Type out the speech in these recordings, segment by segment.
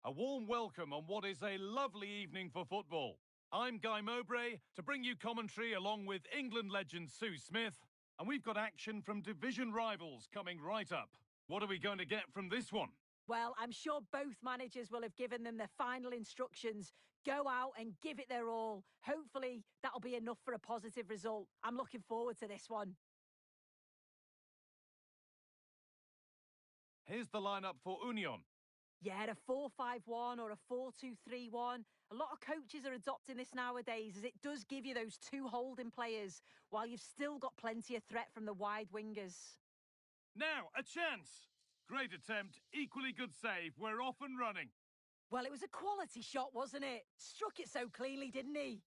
A warm welcome on what is a lovely evening for football. I'm Guy Mowbray to bring you commentary along with England legend Sue Smith, and we've got action from division rivals coming right up. What are we going to get from this one? Well, I'm sure both managers will have given them their final instructions. Go out and give it their all. Hopefully, that'll be enough for a positive result. I'm looking forward to this one. Here's the lineup for Union. Yeah, a 4-5-1 or a 4-2-3-1. A lot of coaches are adopting this nowadays as it does give you those two holding players while you've still got plenty of threat from the wide wingers. Now, a chance! Great attempt, equally good save. We're off and running. Well, it was a quality shot, wasn't it? Struck it so cleanly, didn't he?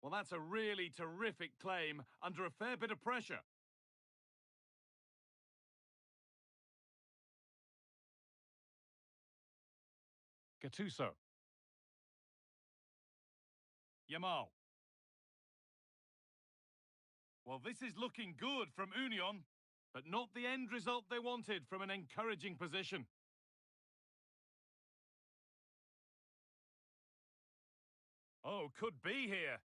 Well, that's a really terrific claim under a fair bit of pressure. Gattuso. Yamal. Well, this is looking good from Union, but not the end result they wanted from an encouraging position. Oh, could be here.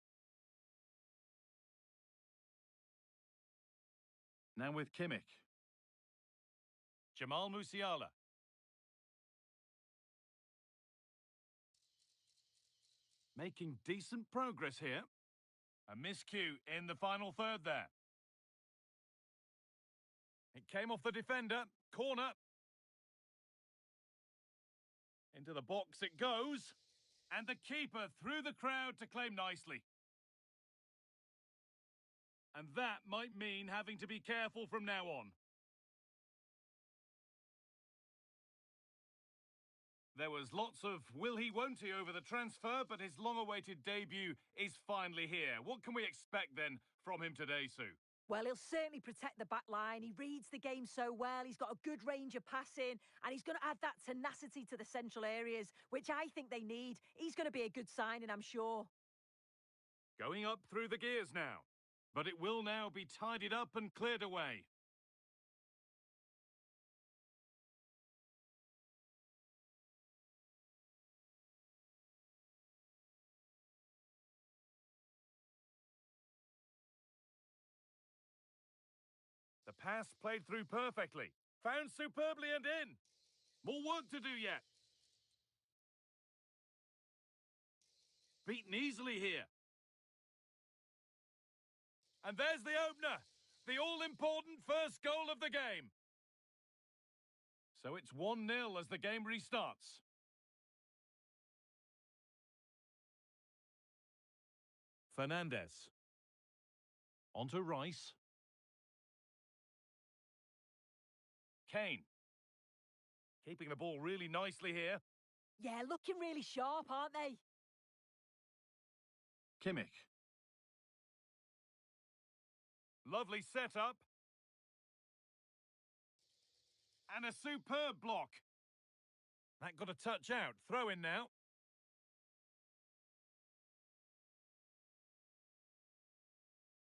Now with Kimmich. Jamal Musiala. Making decent progress here. A miscue in the final third there. It came off the defender. Corner. Into the box it goes. And the keeper through the crowd to claim nicely. And that might mean having to be careful from now on. There was lots of will he, won't he over the transfer, but his long-awaited debut is finally here. What can we expect then from him today, Sue? Well, he'll certainly protect the back line. He reads the game so well. He's got a good range of passing, and he's going to add that tenacity to the central areas, which I think they need. He's going to be a good signing, I'm sure. Going up through the gears now, but it will now be tidied up and cleared away. The pass played through perfectly. Found superbly and in. More work to do yet. Beaten easily here. And there's the opener. The all-important first goal of the game. So it's 1-0 as the game restarts. Fernandez. On to Rice. Kane. Keeping the ball really nicely here. Yeah, looking really sharp, aren't they? Kimmich. Lovely setup. And a superb block. That got a touch out. Throw in now.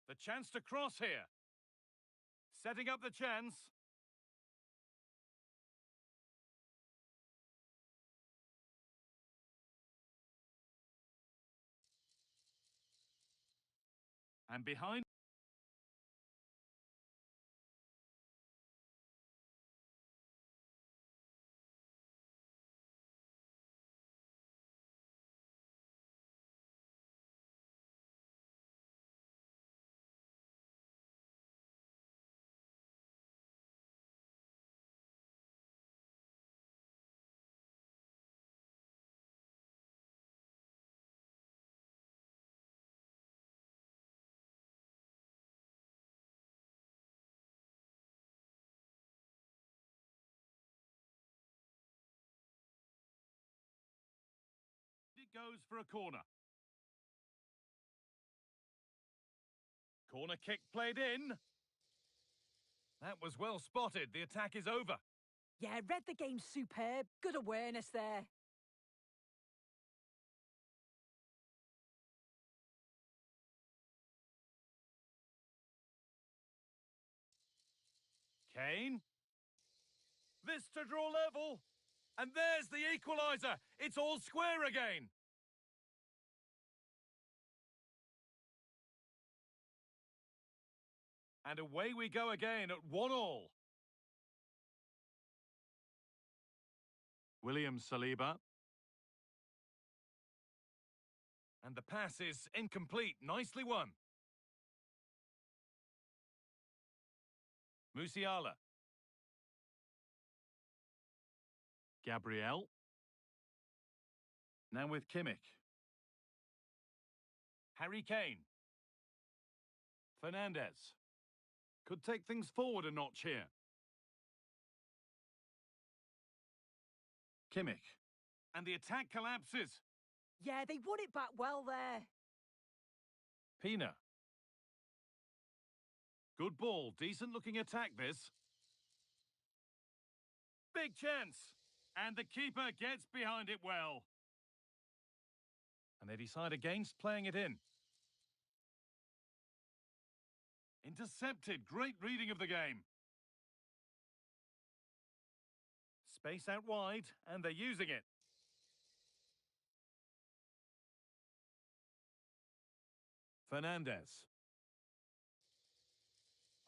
The chance to cross here. Setting up the chance. And behind. It goes for a corner. Corner kick played in. That was well spotted. The attack is over. Yeah, read the game superb. Good awareness there. Kane. This to draw level. And there's the equaliser. It's all square again. And away we go again at 1-1. William Saliba. And the pass is incomplete. Nicely won. Musiala. Gabriel. Now with Kimmich. Harry Kane. Fernandez. Could take things forward a notch here. Kimmich. And the attack collapses. Yeah, they won it back well there. Pina. Good ball. Decent looking attack this. Big chance. And the keeper gets behind it well. And they decide against playing it in. Intercepted. Great reading of the game. Space out wide, and they're using it. Fernandez.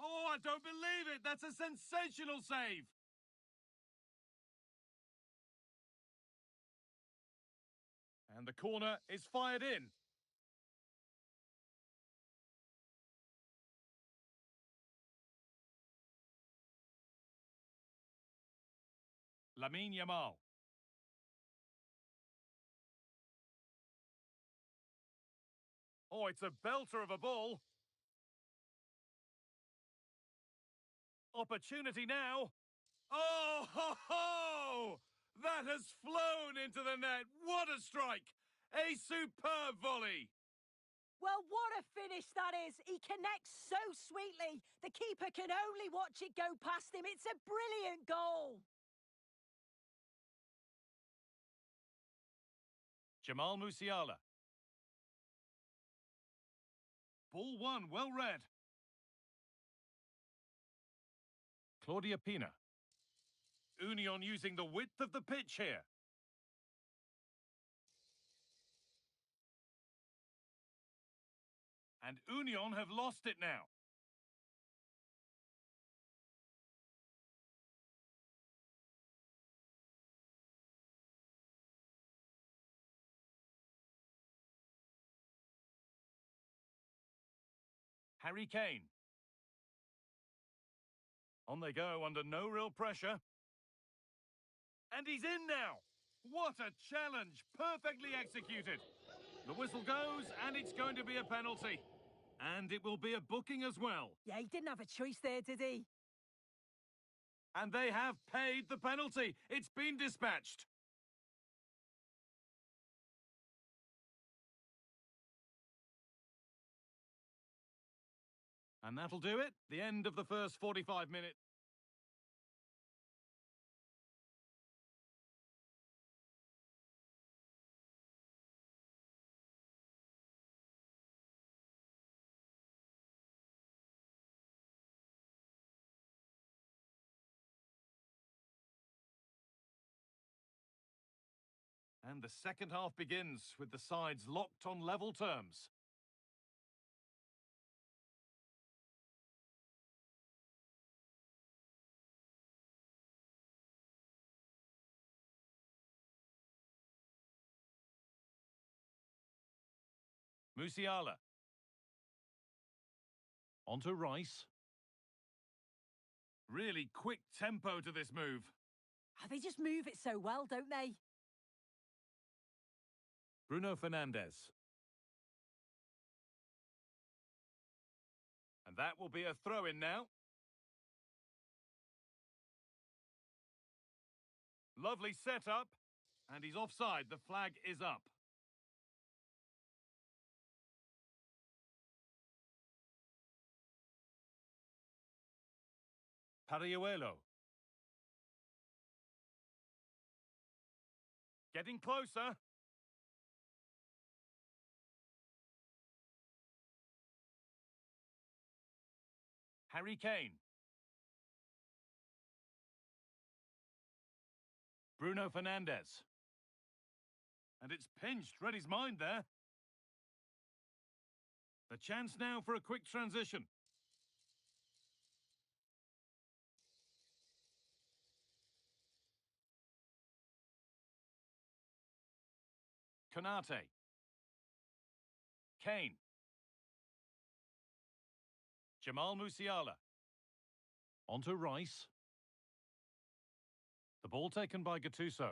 Oh, I don't believe it! That's a sensational save! And the corner is fired in. Lamine Yamal. Oh, it's a belter of a ball. Opportunity now. Oh, ho, ho! That has flown into the net. What a strike! A superb volley. Well, what a finish that is. He connects so sweetly. The keeper can only watch it go past him. It's a brilliant goal. Jamal Musiala. Ball one, well read. Claudia Pina. Union using the width of the pitch here. And Union have lost it now. Harry Kane. On they go under no real pressure. And he's in now. What a challenge. Perfectly executed. The whistle goes and it's going to be a penalty. And it will be a booking as well. Yeah, he didn't have a choice there, did he? And they have paid the penalty. It's been dispatched. And that'll do it. The end of the first 45 minutes. And the second half begins with the sides locked on level terms. Musiala. Onto Rice. Really quick tempo to this move. Oh, they just move it so well, don't they? Bruno Fernandes. And that will be a throw-in now. Lovely setup. And he's offside. The flag is up. Pariuelo. Getting closer. Harry Kane. Bruno Fernandes. And it's pinched. Read his mind there. The chance now for a quick transition. Konate. Kane. Jamal Musiala. Onto Rice. The ball taken by Gattuso.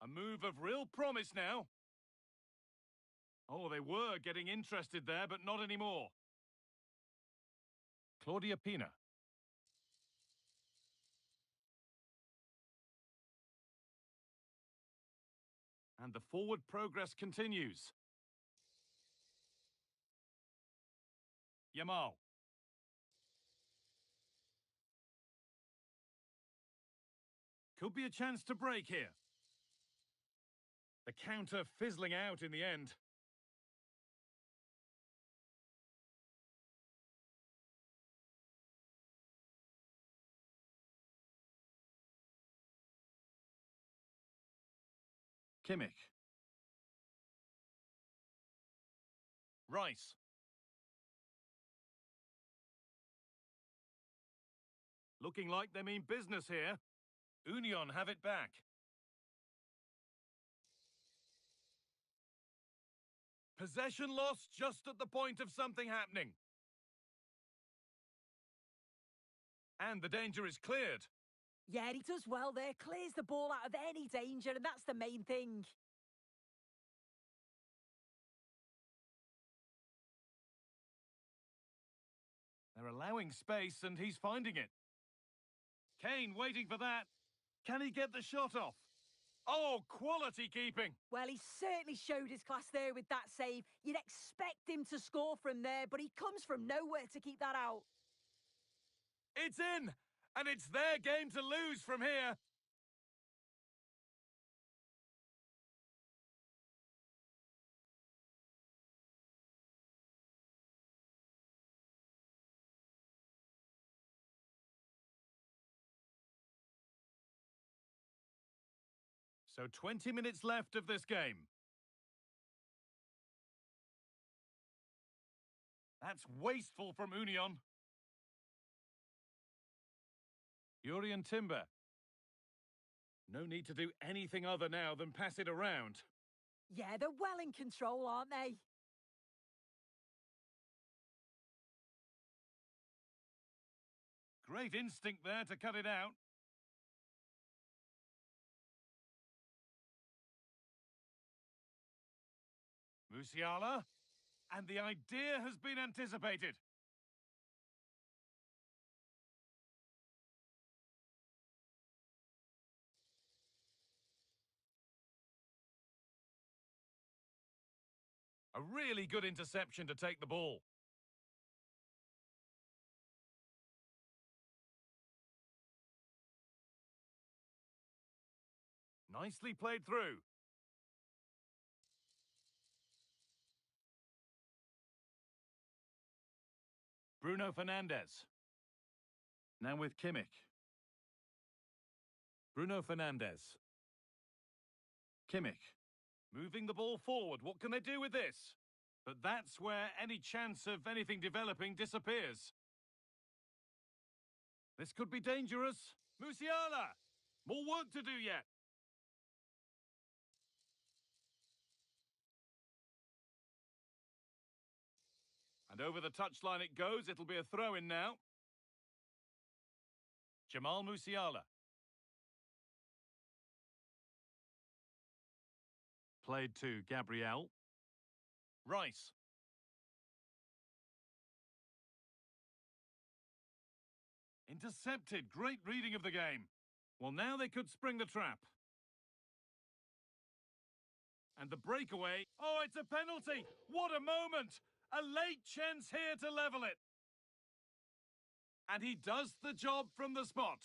A move of real promise now. Oh, they were getting interested there, but not anymore. Claudia Pina. And the forward progress continues. Yamal. Could be a chance to break here. The counter fizzling out in the end. Kimmich. Rice. Looking like they mean business here. Union have it back. Possession lost just at the point of something happening. And the danger is cleared. Yeah, he does well there. Clears the ball out of any danger, and that's the main thing. They're allowing space, and he's finding it. Kane waiting for that. Can he get the shot off? Oh, quality keeping. Well, he certainly showed his class there with that save. You'd expect him to score from there, but he comes from nowhere to keep that out. It's in, and it's their game to lose from here. So 20 minutes left of this game. That's wasteful from Union. Jurien Timber. No need to do anything other now than pass it around. Yeah, they're well in control, aren't they? Great instinct there to cut it out. Musiala. And the idea has been anticipated. A really good interception to take the ball. Nicely played through. Bruno Fernandes. Now with Kimmich. Bruno Fernandes. Kimmich. Moving the ball forward. What can they do with this? But that's where any chance of anything developing disappears. This could be dangerous. Musiala! More work to do yet. And over the touchline it goes. It'll be a throw-in now. Jamal Musiala. Played to Gabriel. Rice. Intercepted. Great reading of the game. Well, now they could spring the trap. And the breakaway. Oh, it's a penalty. What a moment. A late chance here to level it. And he does the job from the spot.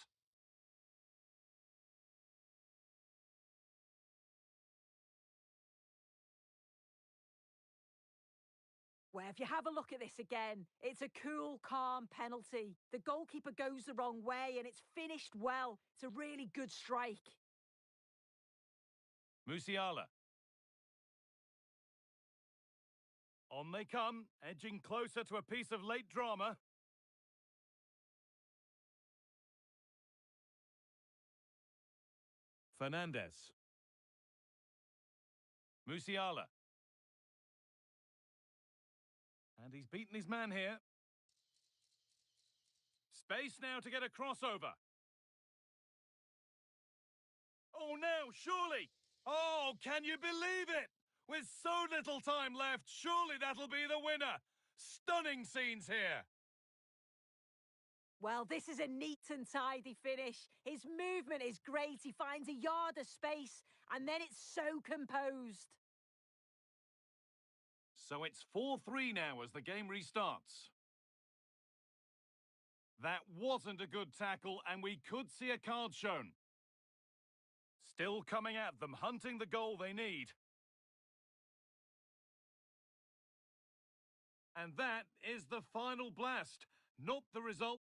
Well, if you have a look at this again, it's a cool, calm penalty. The goalkeeper goes the wrong way and it's finished well. It's a really good strike. Musiala. On they come, edging closer to a piece of late drama. Fernandez. Musiala. And he's beaten his man here. Space now to get a crossover. Oh, now, surely! Oh, can you believe it? With so little time left, surely that'll be the winner. Stunning scenes here. Well, this is a neat and tidy finish. His movement is great. He finds a yard of space, and then it's so composed. So it's 4-3 now as the game restarts. That wasn't a good tackle, and we could see a card shown. Still coming at them, hunting the goal they need. And that is the final blast, not the result.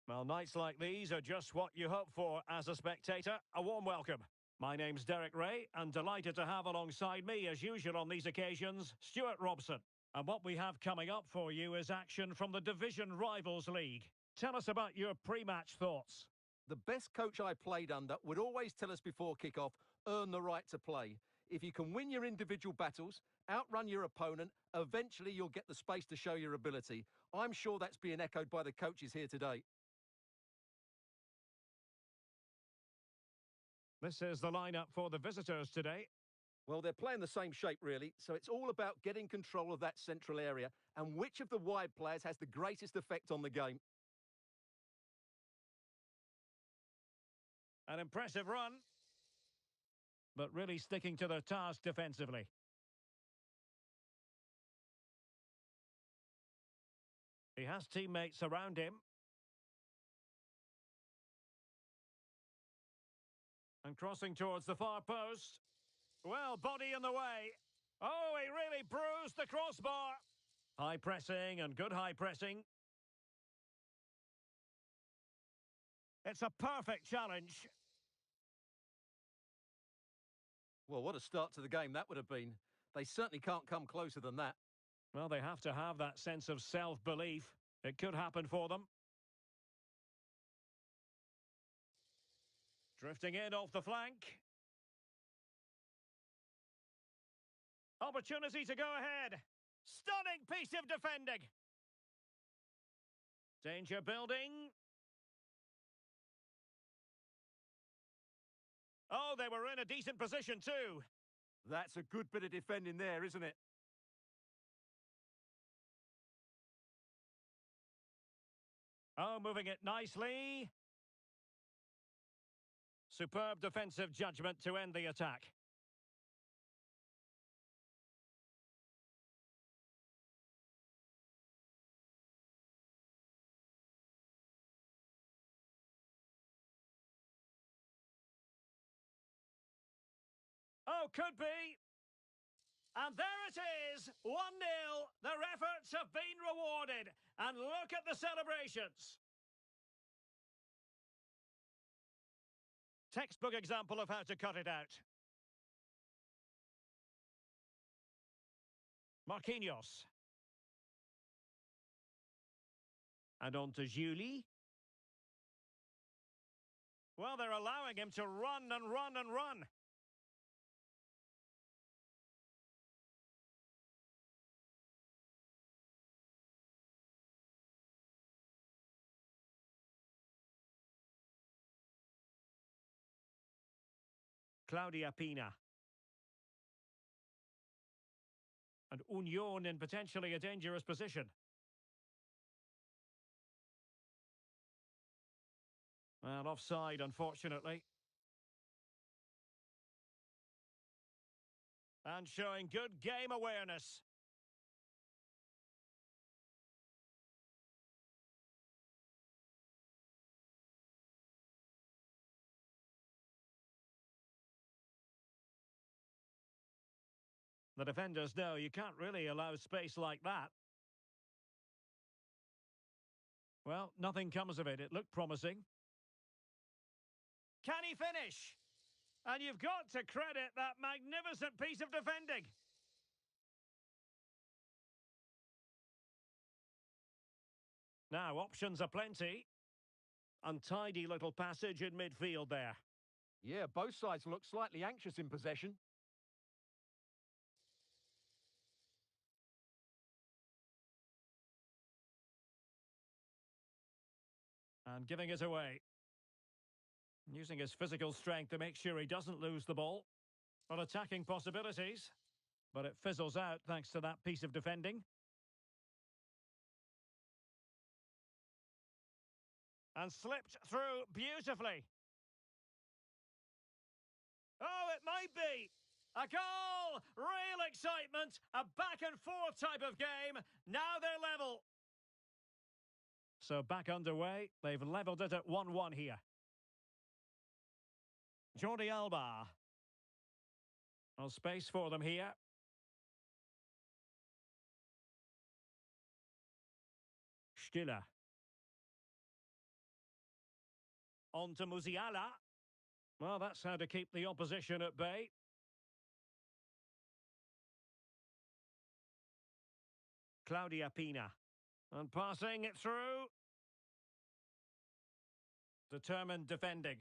Well, nights like these are just what you hope for as a spectator. A warm welcome. My name's Derek Ray, and delighted to have alongside me, as usual on these occasions, Stuart Robson. And what we have coming up for you is action from the Division Rivals League. Tell us about your pre-match thoughts. The best coach I played under would always tell us before kick-off, earn the right to play. If you can win your individual battles, outrun your opponent, eventually you'll get the space to show your ability. I'm sure that's being echoed by the coaches here today. This is the lineup for the visitors today. Well, they're playing the same shape, really, so it's all about getting control of that central area and which of the wide players has the greatest effect on the game. An impressive run, but really sticking to the task defensively. He has teammates around him. And crossing towards the far post. Well, body in the way. Oh, he really bruised the crossbar. High pressing and good high pressing. It's a perfect challenge. Well, what a start to the game that would have been. They certainly can't come closer than that. Well, they have to have that sense of self-belief. It could happen for them. Drifting in off the flank. Opportunity to go ahead. Stunning piece of defending. Danger building. Oh, they were in a decent position too. That's a good bit of defending there, isn't it? Oh, moving it nicely. Superb defensive judgment to end the attack. Oh, could be. And there it is, 1-0. Their efforts have been rewarded. And look at the celebrations. Textbook example of how to cut it out. Marquinhos. And on to Julie. Well, they're allowing him to run and run and run. Claudia Pina. And Union in potentially a dangerous position. Well, offside, unfortunately. And showing good game awareness. The defenders know you can't really allow space like that. Well, nothing comes of it. It looked promising. Can he finish? And you've got to credit that magnificent piece of defending. Now, options are plenty. Untidy little passage in midfield there. Yeah, both sides look slightly anxious in possession. And giving it away. Using his physical strength to make sure he doesn't lose the ball. Well, attacking possibilities. But it fizzles out thanks to that piece of defending. And slipped through beautifully. Oh, it might be. A goal! Real excitement. A back and forth type of game. Now they're level. So back underway. They've levelled it at 1-1 here. Jordi Alba. Well, space for them here. Stiller. On to Musiala. Well, that's how to keep the opposition at bay. Claudia Pina. And passing it through. Determined defending.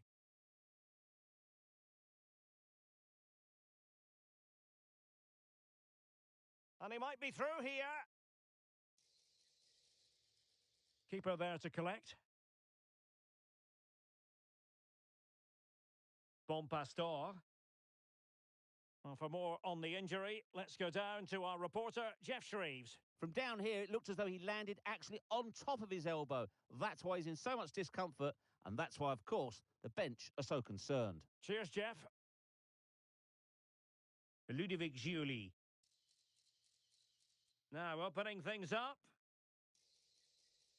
And he might be through here. Keeper there to collect. Bon Pastor. Well, for more on the injury, let's go down to our reporter, Jeff Shreves. From down here, it looked as though he landed actually on top of his elbow. That's why he's in so much discomfort, and that's why, of course, the bench are so concerned. Cheers, Jeff. Ludovic Giuli. Now opening things up.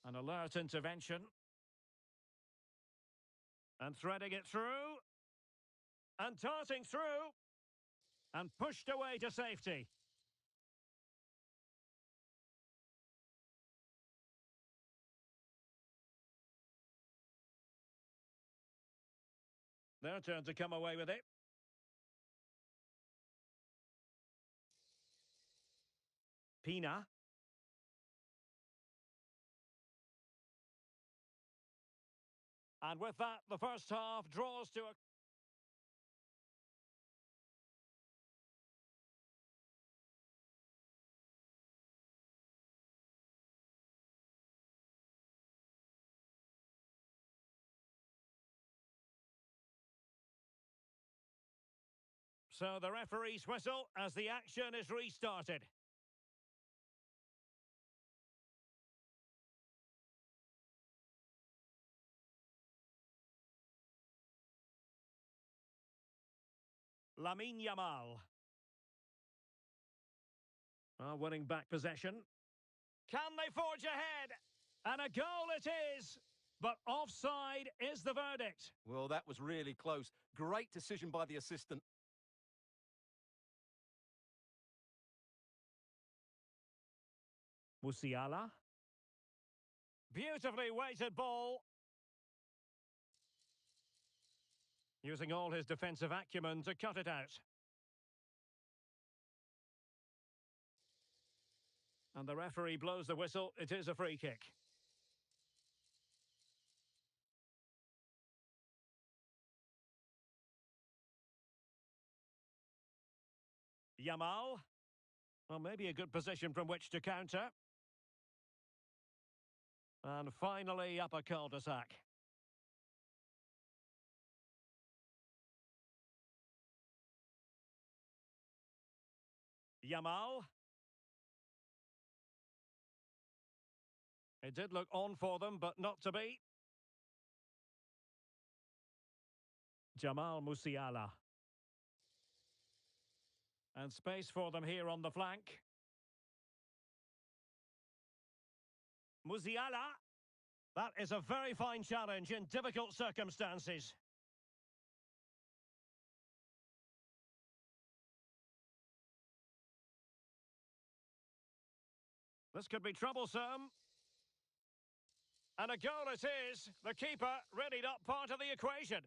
An alert intervention. And threading it through. And darting through. And pushed away to safety. Their turn to come away with it. Pina. And with that, the first half draws to a... So the referee's whistle as the action is restarted. Lamine Yamal. Winning back possession. Can they forge ahead? And a goal it is. But offside is the verdict. Well, that was really close. Great decision by the assistant. Musiala. Beautifully weighted ball. using all his defensive acumen to cut it out. And the referee blows the whistle. It is a free kick. Yamal. Well, maybe a good position from which to counter. And finally up a cul-de-sac. Yamal. It did look on for them, but not to be. Jamal Musiala. And space for them here on the flank. Musiala. That is a very fine challenge in difficult circumstances. This could be troublesome. And a goal it is. The keeper really not part of the equation.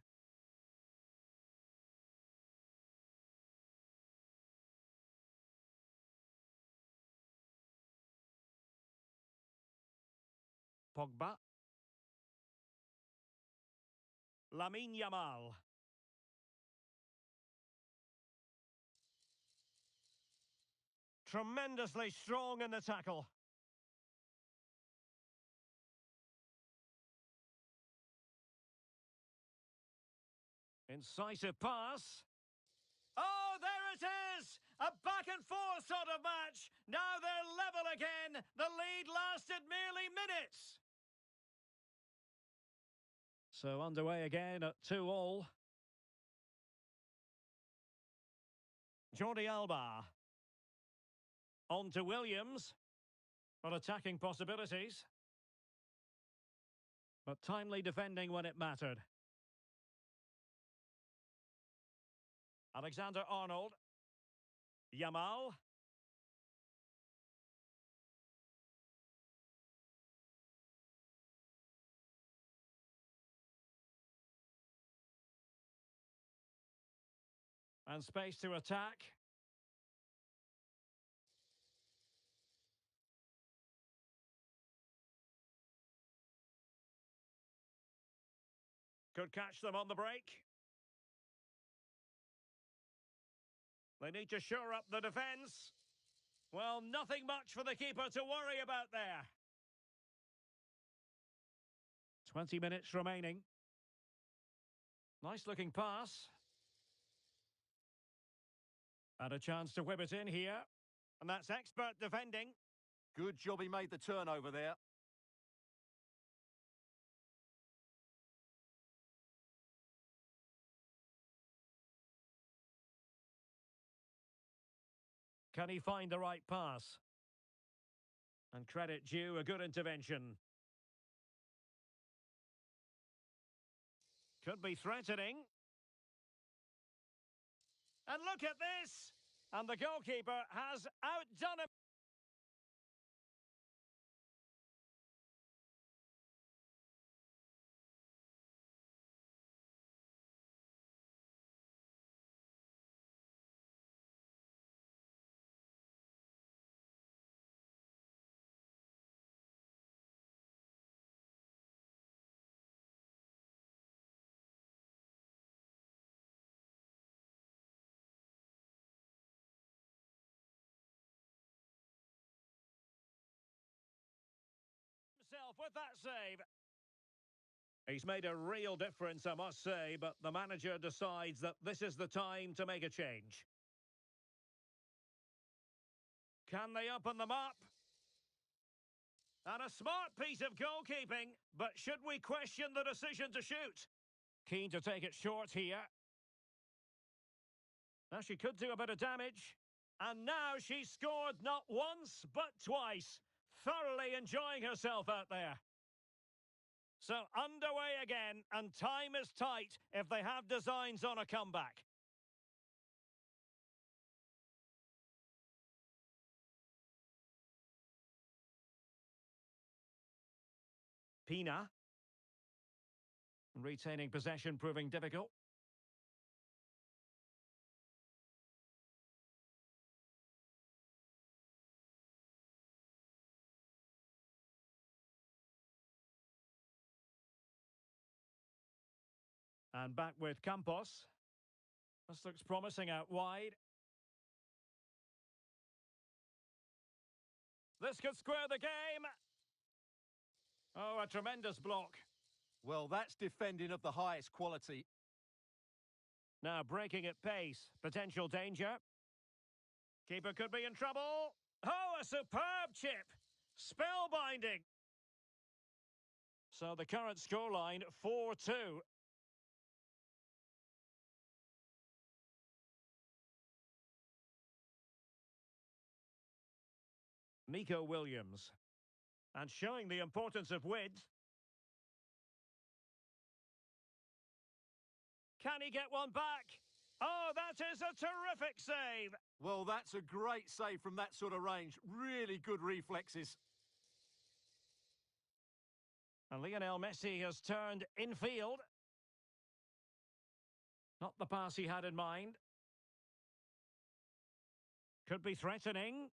Pogba. Lamine Yamal. Tremendously strong in the tackle. Incisive pass. Oh, there it is! A back and forth sort of match. Now they're level again. The lead lasted merely minutes. So underway again at 2-2. Jordi Alba. On to Williams. Well, attacking possibilities. But timely defending when it mattered. Alexander-Arnold. Yamal. And space to attack. Could catch them on the break. They need to shore up the defence. Well, nothing much for the keeper to worry about there. 20 minutes remaining. Nice looking pass. And a chance to whip it in here. And that's expert defending. Good job he made the turnover there. Can he find the right pass? And credit due, a good intervention. Could be threatening. And look at this! And the goalkeeper has outdone him. Himself with that save. He's made a real difference, I must say, but the manager decides that this is the time to make a change. Can they open them up? And a smart piece of goalkeeping, but should we question the decision to shoot? Keen to take it short here. Now she could do a bit of damage. And now she's scored not once, but twice. Thoroughly enjoying herself out there. So underway again, and time is tight if they have designs on a comeback. Pina. Retaining possession proving difficult. And back with Campos. This looks promising out wide. This could square the game. Oh, a tremendous block. Well, that's defending of the highest quality. Now breaking at pace. Potential danger. Keeper could be in trouble. Oh, a superb chip. Spellbinding. So the current scoreline, 4-2. Nico Williams. And showing the importance of width. Can he get one back? Oh, that is a terrific save. Well, that's a great save from that sort of range. Really good reflexes. And Lionel Messi has turned infield. Not the pass he had in mind. Could be threatening.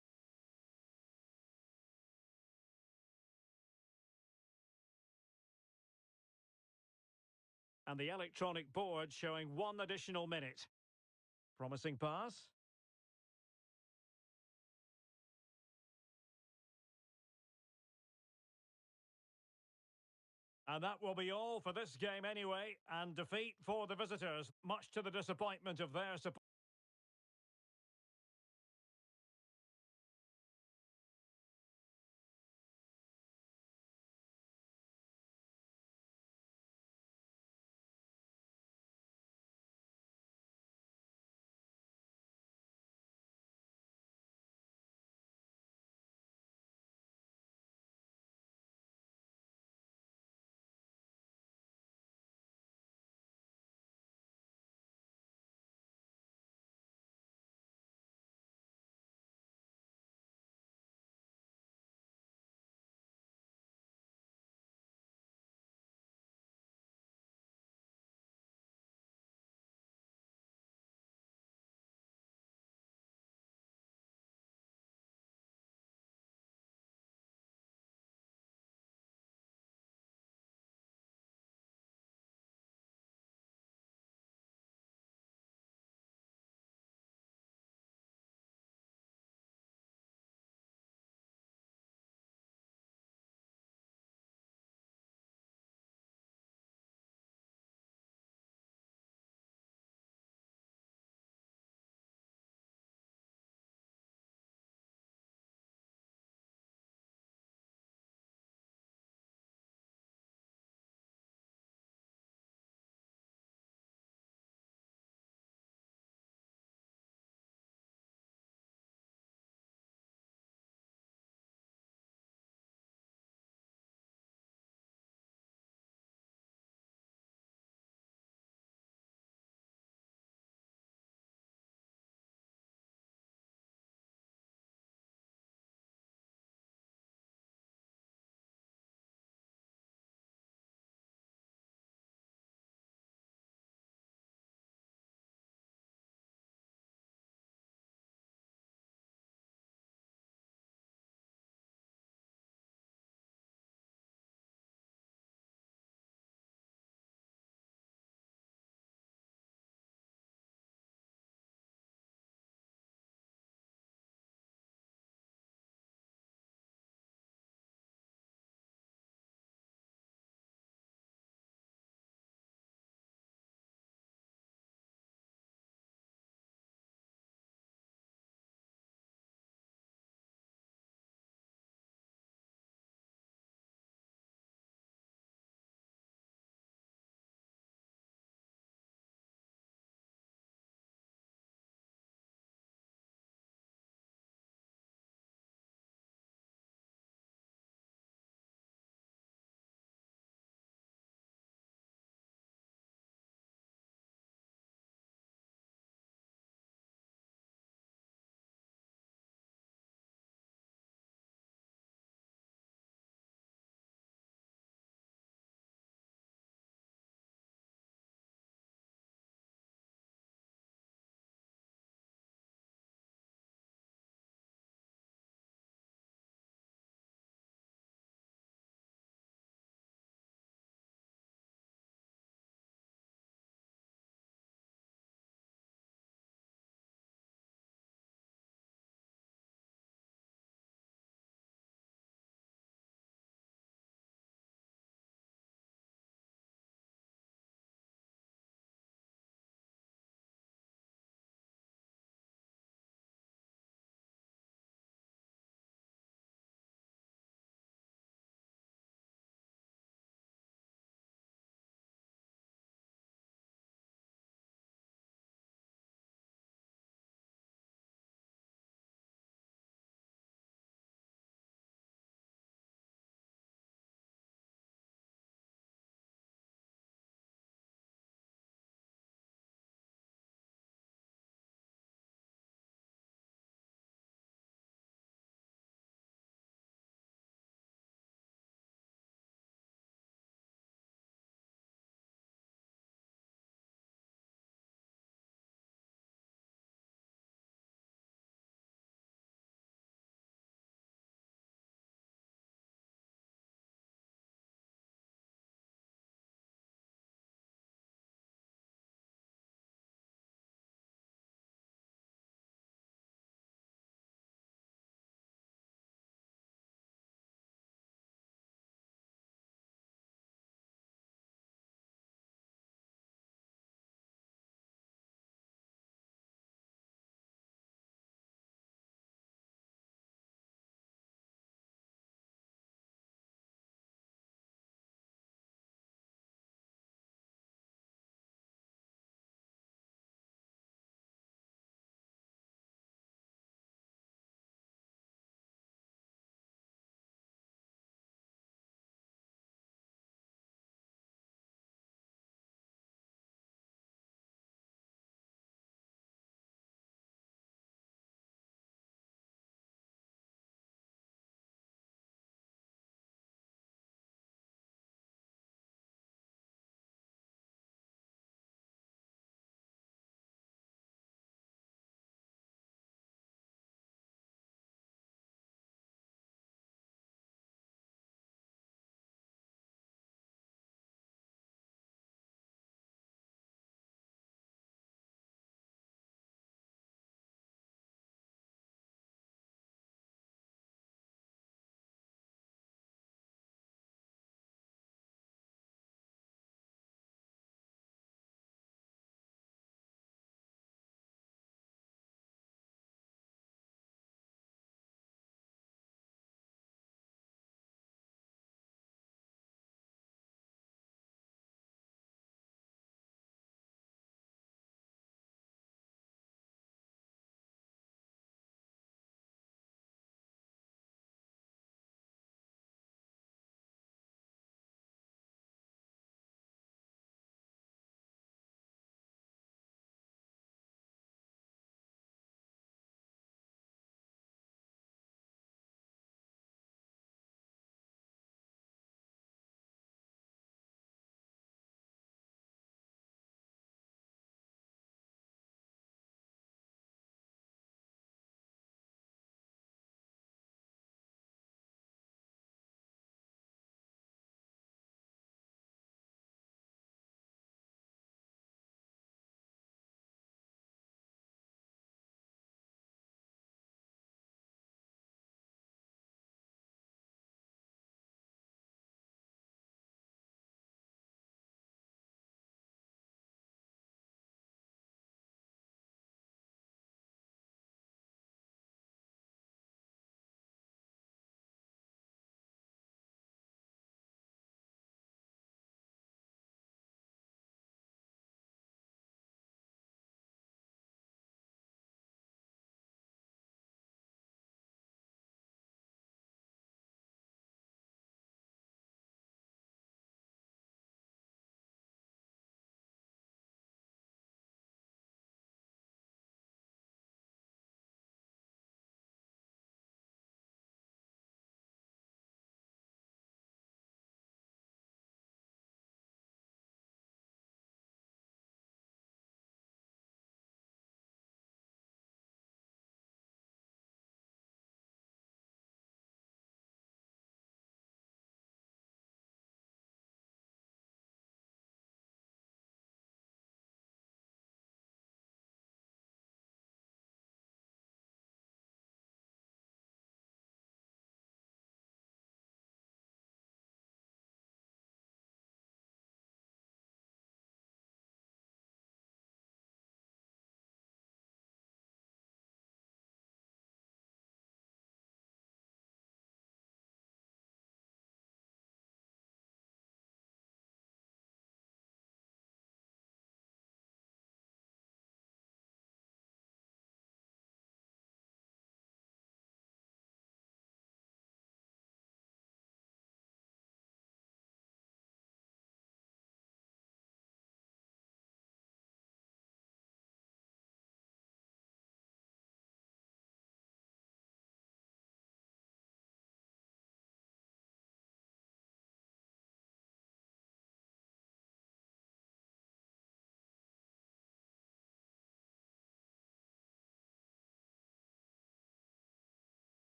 And the electronic board showing 1 additional minute. Promising pass. And that will be all for this game anyway. And defeat for the visitors, much to the disappointment of their support.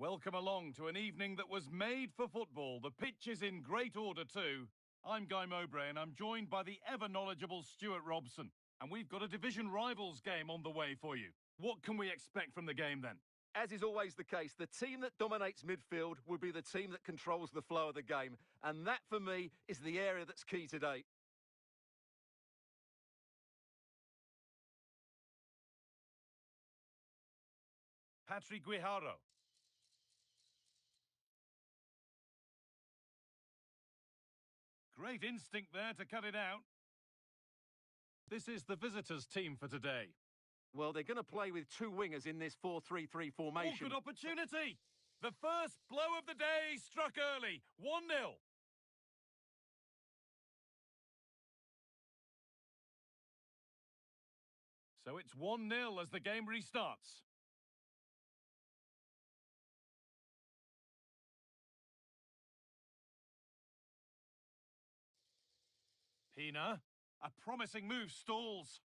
Welcome along to an evening that was made for football. The pitch is in great order too. I'm Guy Mowbray and I'm joined by the ever-knowledgeable Stuart Robson. And we've got a division rivals game on the way for you. What can we expect from the game then? As is always the case, the team that dominates midfield will be the team that controls the flow of the game. And that, for me, is the area that's key today. Patrick Guijarro. Great instinct there to cut it out. This is the visitors' team for today. Well, they're going to play with two wingers in this 4-3-3 formation. Oh, good opportunity! The first blow of the day struck early. 1-0. So it's 1-0 as the game restarts. Pina, a promising move stalls.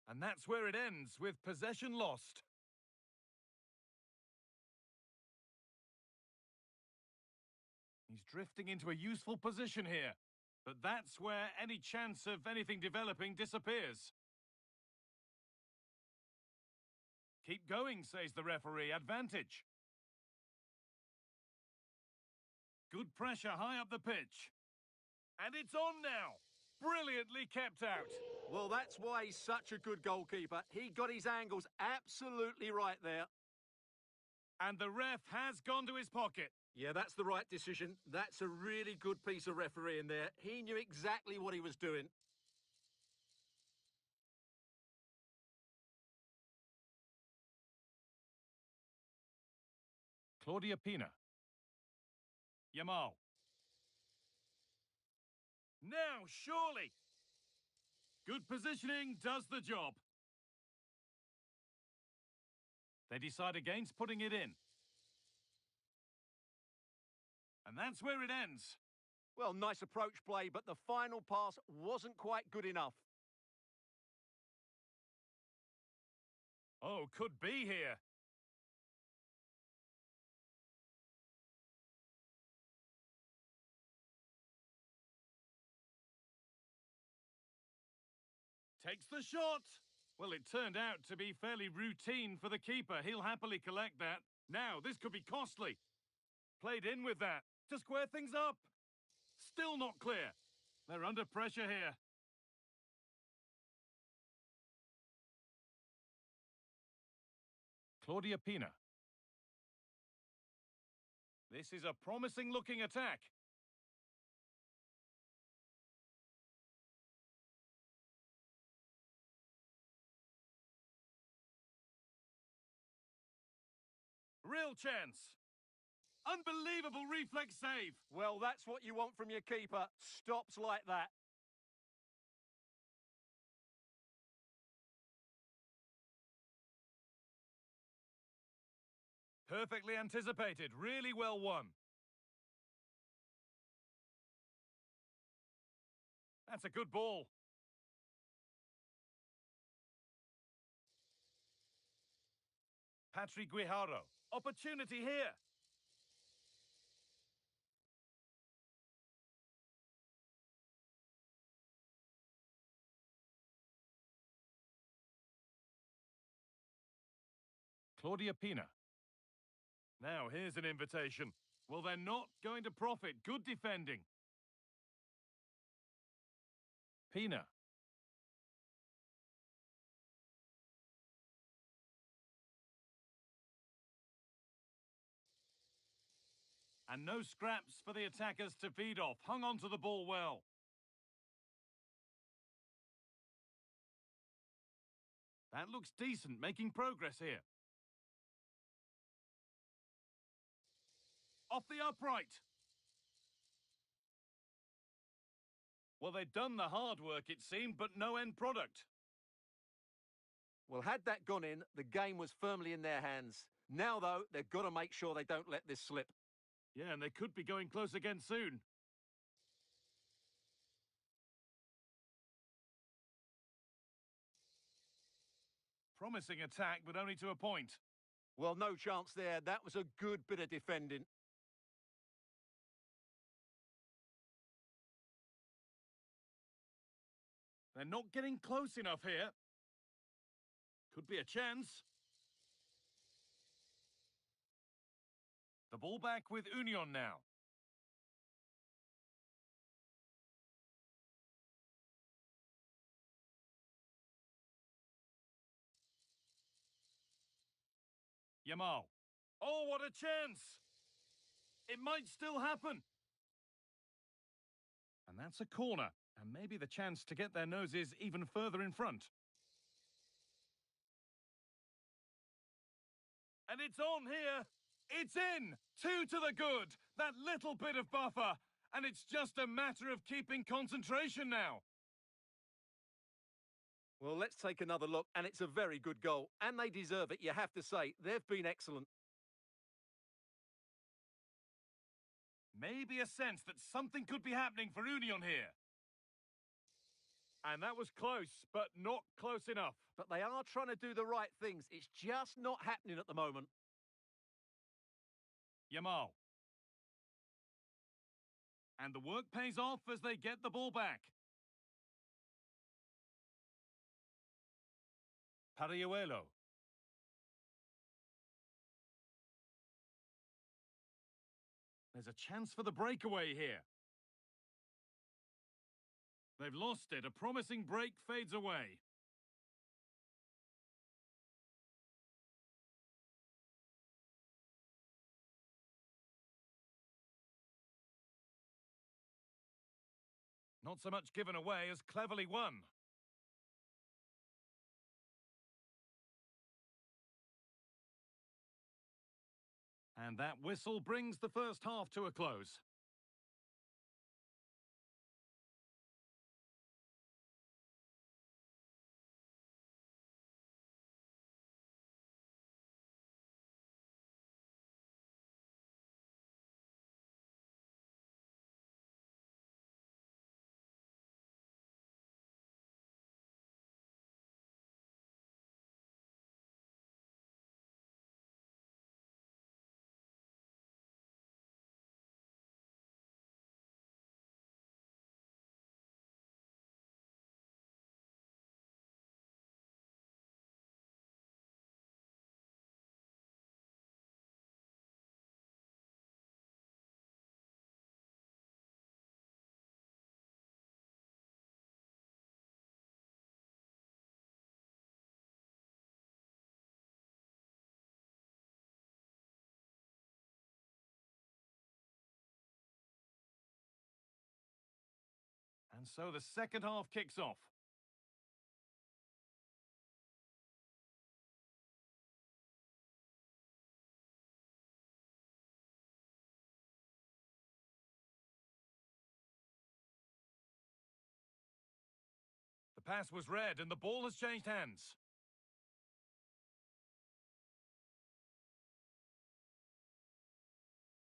And that's where it ends, with possession lost. He's drifting into a useful position here. But that's where any chance of anything developing disappears. Keep going, says the referee. Advantage. Good pressure high up the pitch. And it's on now. Brilliantly kept out. Well, that's why he's such a good goalkeeper. He got his angles absolutely right there. And the ref has gone to his pocket. Yeah, that's the right decision. That's a really good piece of refereeing there. He knew exactly what he was doing. Claudia Pina. Yamal. Now, surely. Good positioning does the job. They decide against putting it in. And that's where it ends. Well, nice approach play, but the final pass wasn't quite good enough. Oh, could be here. Takes the shot. Well, it turned out to be fairly routine for the keeper. He'll happily collect that. Now, this could be costly. Played in with that to square things up. Still not clear. They're under pressure here. Claudia Pina. This is a promising-looking attack. Real chance. Unbelievable reflex save. Well, that's what you want from your keeper. Stops like that. Perfectly anticipated. Really well won. That's a good ball. Patrick Guijarro. Opportunity here. Claudia Pina. Now, here's an invitation. Well, they're not going to profit. Good defending. Pina. And no scraps for the attackers to feed off. Hung on to the ball well. That looks decent, making progress here. Off the upright. Well, they'd done the hard work, it seemed, but no end product. Well, had that gone in, the game was firmly in their hands. Now, though, they've got to make sure they don't let this slip. Yeah, and they could be going close again soon. Promising attack, but only to a point. Well, no chance there. That was a good bit of defending. They're not getting close enough here. Could be a chance. The ball back with Union now. Yamal. Oh, what a chance! It might still happen. And that's a corner, and maybe the chance to get their noses even further in front. And it's on here. It's in. 2 to the good. That little bit of buffer. And it's just a matter of keeping concentration now. Well, let's take another look, and it's a very good goal. And they deserve it, you have to say. They've been excellent. Maybe a sense that something could be happening for Union here. And that was close, but not close enough. But they are trying to do the right things. It's just not happening at the moment. Yamal. And the work pays off as they get the ball back. Pariuelo. There's a chance for the breakaway here. They've lost it. A promising break fades away. Not so much given away as cleverly won. And that whistle brings the first half to a close. And so the second half kicks off. The pass was read and the ball has changed hands.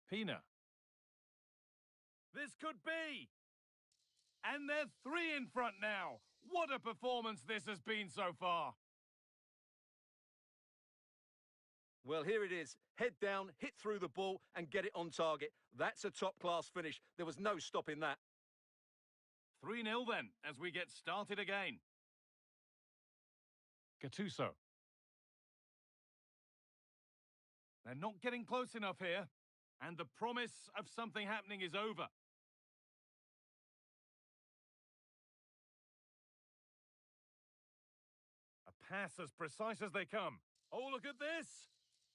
Pina. This could be. And they're 3 in front now. What a performance this has been so far. Well, here it is. Head down, hit through the ball and get it on target. That's a top-class finish. There was no stopping that. 3-0 then, as we get started again. Gattuso. They're not getting close enough here. And the promise of something happening is over. A pass as precise as they come. Oh, look at this!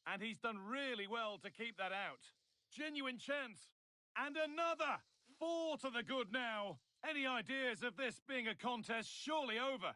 And he's done really well to keep that out. Genuine chance. And another! 4 to the good now. Any ideas of this being a contest surely over?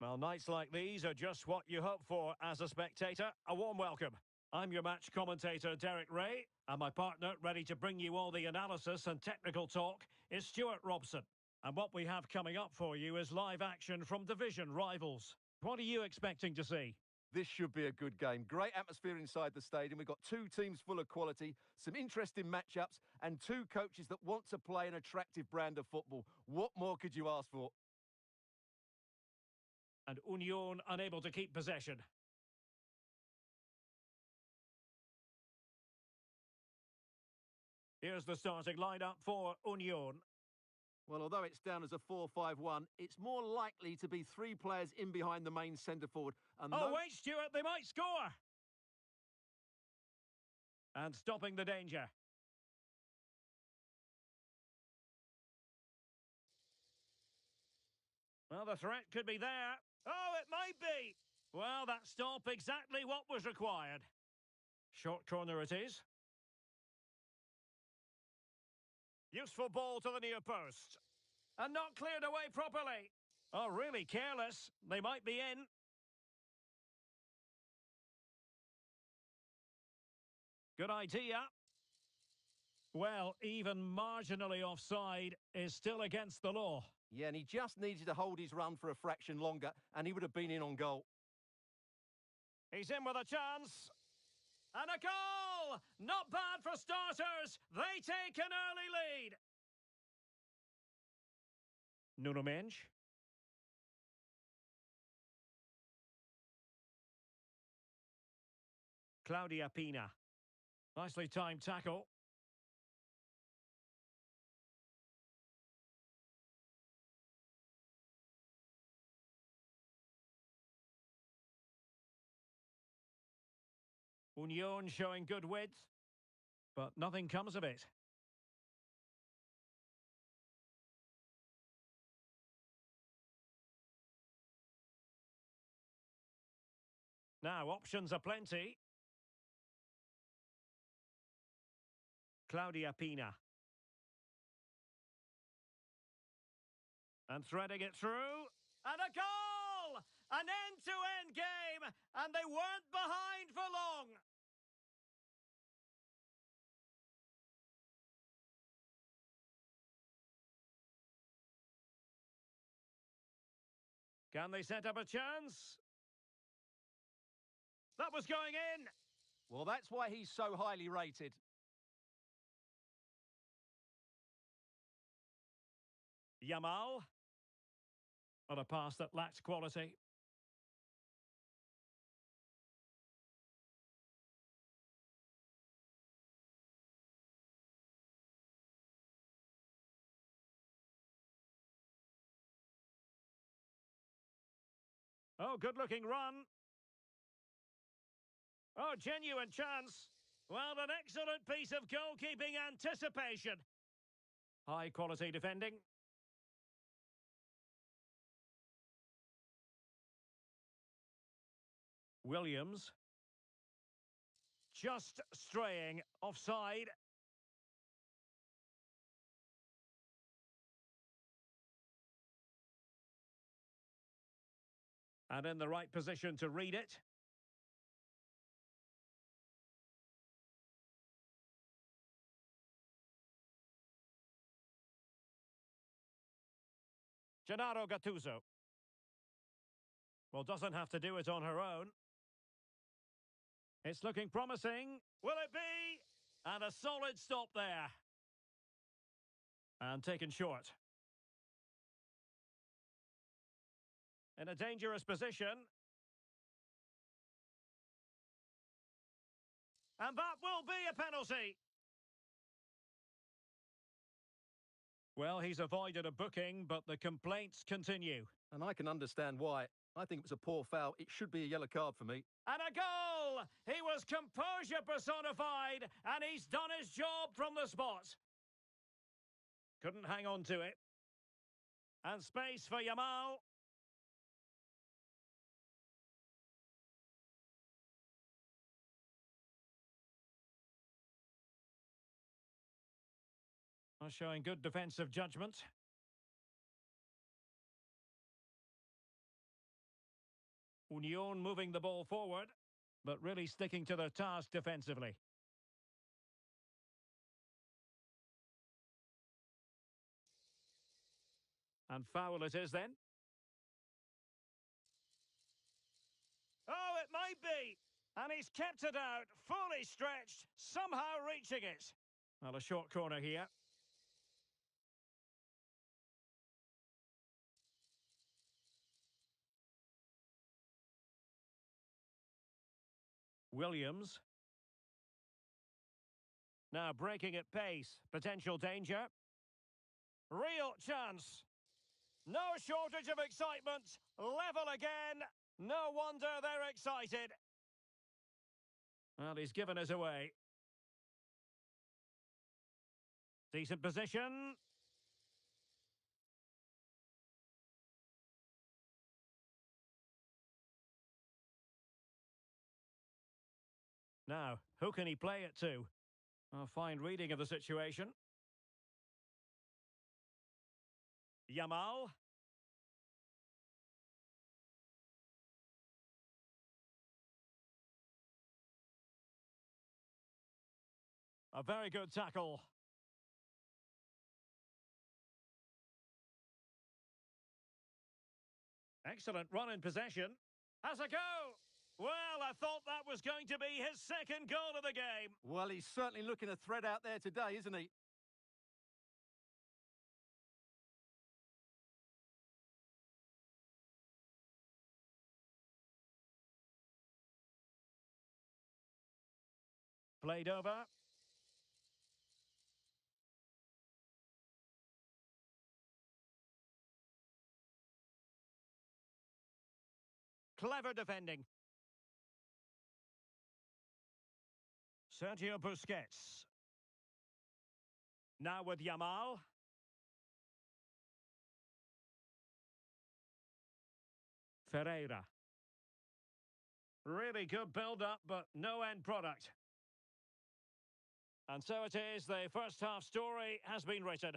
Well, nights like these are just what you hope for as a spectator. A warm welcome. I'm your match commentator, Derek Ray, and my partner, ready to bring you all the analysis and technical talk, is Stuart Robson. And what we have coming up for you is live action from division rivals. What are you expecting to see? This should be a good game. Great atmosphere inside the stadium. We've got two teams full of quality, some interesting matchups, and two coaches that want to play an attractive brand of football. What more could you ask for? And Union unable to keep possession. Here's the starting lineup for Union. Well, although it's down as a 4-5-1, it's more likely to be three players in behind the main centre forward. And Oh, wait, Stuart, they might score! And stopping the danger. Well, the threat could be there. Oh, it might be! Well, that stop exactly what was required. Short corner it is. Useful ball to the near post. And not cleared away properly. Oh, really careless. They might be in. Good idea. Well, even marginally offside is still against the law. yeah, and he just needed to hold his run for a fraction longer, and he would have been in on goal. He's in with a chance. And a goal! Not bad for starters. They take an early lead. Nuno Mendes. Claudia Pina. Nicely timed tackle. Union showing good width, but nothing comes of it. Now, options are plenty. Claudia Pina. And threading it through. And a goal! An end-to-end game, and they weren't behind for long. Can they set up a chance? That was going in. Well, that's why he's so highly rated. Yamal. On a pass that lacked quality. Oh, good-looking run. Oh, genuine chance. Well, an excellent piece of goalkeeping anticipation. High-quality defending. Williams. Just straying offside. And in the right position to read it. Gennaro Gattuso. Well, doesn't have to do it on her own. It's looking promising. Will it be? And a solid stop there. And taken short. In a dangerous position. And that will be a penalty. Well, he's avoided a booking, but the complaints continue. And I can understand why. I think it was a poor foul. It should be a yellow card for me. And a goal! He was composure personified, and he's done his job from the spot. Couldn't hang on to it. And space for Yamal. Showing good defensive judgment. Union moving the ball forward, but really sticking to their task defensively. And foul it is then. Oh, it might be. And he's kept it out, fully stretched, somehow reaching it. Well, a short corner here. Williams. Now breaking at pace. Potential danger. Real chance. No shortage of excitement. Level again. No wonder they're excited. Well, he's given us away. Decent position. Now, who can he play it to? A fine reading of the situation. Yamal. A very good tackle. Excellent run in possession. Has a go! Well, I thought that was going to be his second goal of the game. Well, he's certainly looking a threat out there today, isn't he? Played over. Clever defending. Sergio Busquets. Now with Yamal. Ferreira. Really good build-up, but no end product. And so it is, the first half story has been written.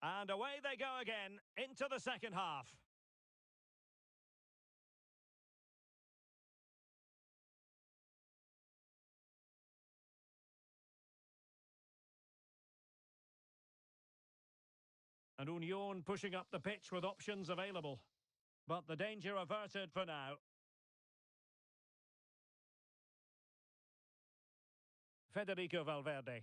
And away they go again, into the second half. And Union pushing up the pitch with options available. But the danger averted for now. Federico Valverde.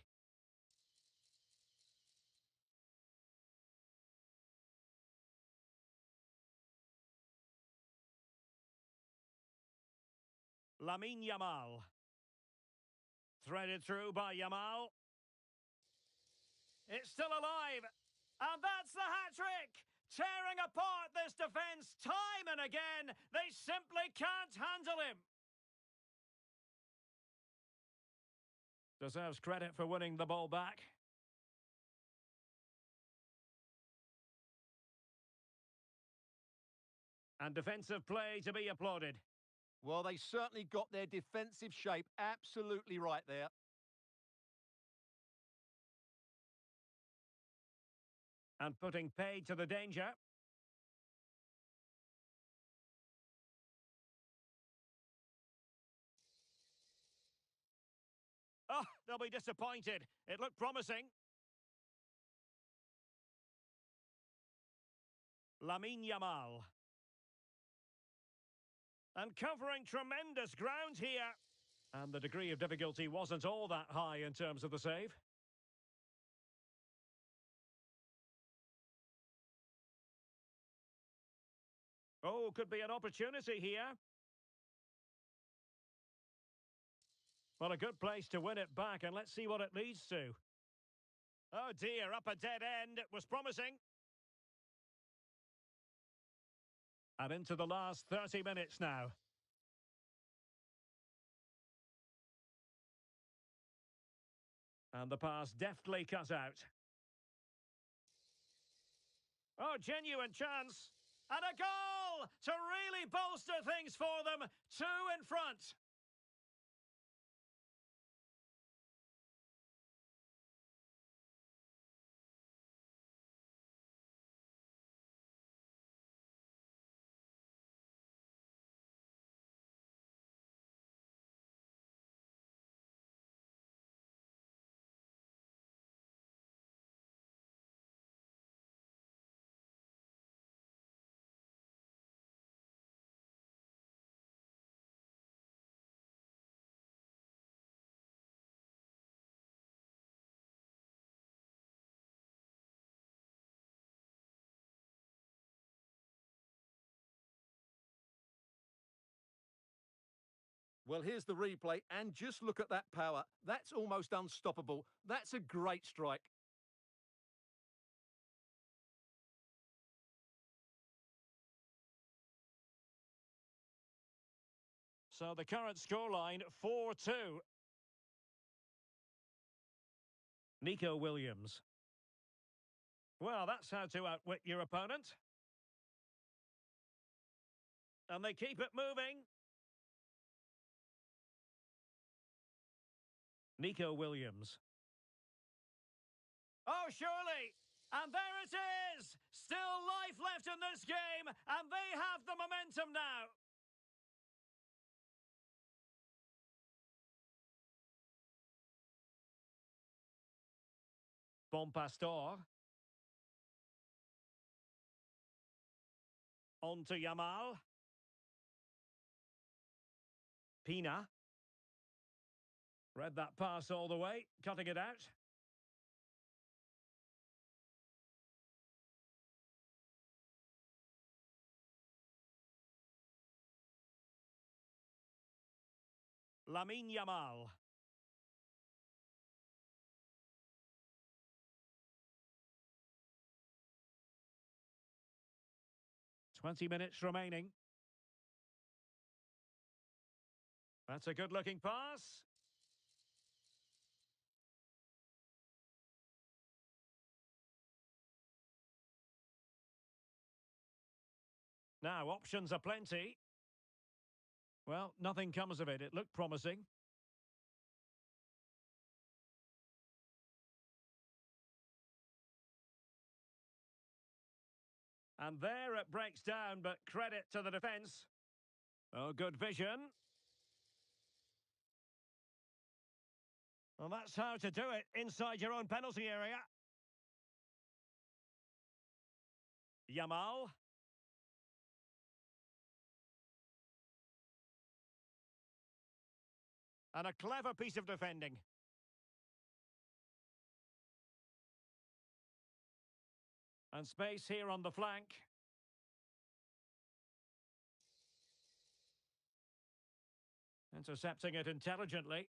Lamine Yamal. Threaded through by Yamal. It's still alive. And that's the hat-trick! Tearing apart this defence time and again. They simply can't handle him. Deserves credit for winning the ball back. And defensive play to be applauded. Well, they certainly got their defensive shape absolutely right there. And putting paid to the danger. Oh, they'll be disappointed. It looked promising. Lamine Yamal. And covering tremendous ground here. And the degree of difficulty wasn't all that high in terms of the save. Oh, could be an opportunity here. Well, a good place to win it back, and let's see what it leads to. Oh dear, up a dead end. It was promising. And into the last 30 minutes now. And the pass deftly cut out. Oh, genuine chance. And a goal to really bolster things for them. 2 in front. Well, here's the replay, and just look at that power. That's almost unstoppable. That's a great strike. So the current scoreline, 4-2. Nico Williams. Well, that's how to outwit your opponent. And they keep it moving. Nico Williams. Oh, surely! And there it is! Still life left in this game, and they have the momentum now. Bon Pastor. On to Yamal. Pina. Read that pass all the way, cutting it out. Lamine Yamal. "20 minutes remaining. That's a good-looking pass. Now, options are plenty. Well, nothing comes of it. It looked promising. And there it breaks down, but credit to the defence. Oh, good vision. Well, that's how to do it inside your own penalty area. Yamal. And a clever piece of defending. And space here on the flank. Intercepting it intelligently.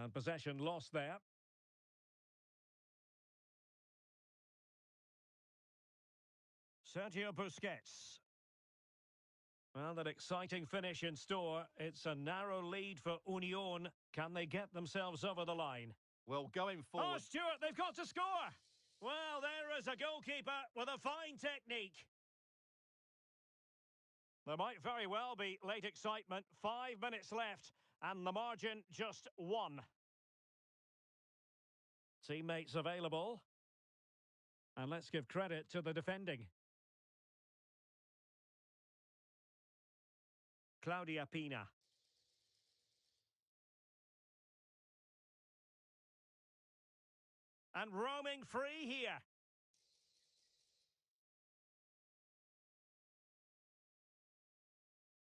And possession lost there. Sergio Busquets. Well, an exciting finish in store. It's a narrow lead for Union. Can they get themselves over the line? Well, going Oh, forward... Stuart, they've got to score! Well, there is a goalkeeper with a fine technique. There might very well be late excitement. 5 minutes left, and the margin just 1. Teammates available. And let's give credit to the defending. Claudia Pina. And roaming free here.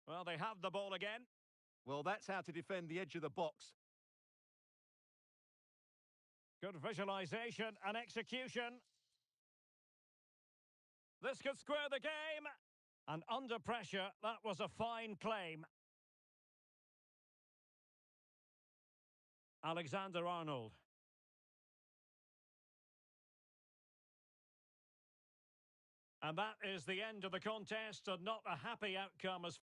Well, they have the ball again. Well, that's how to defend the edge of the box. Good visualisation and execution. This could square the game. And under pressure, that was a fine claim. Alexander-Arnold. And that is the end of the contest, and not a happy outcome as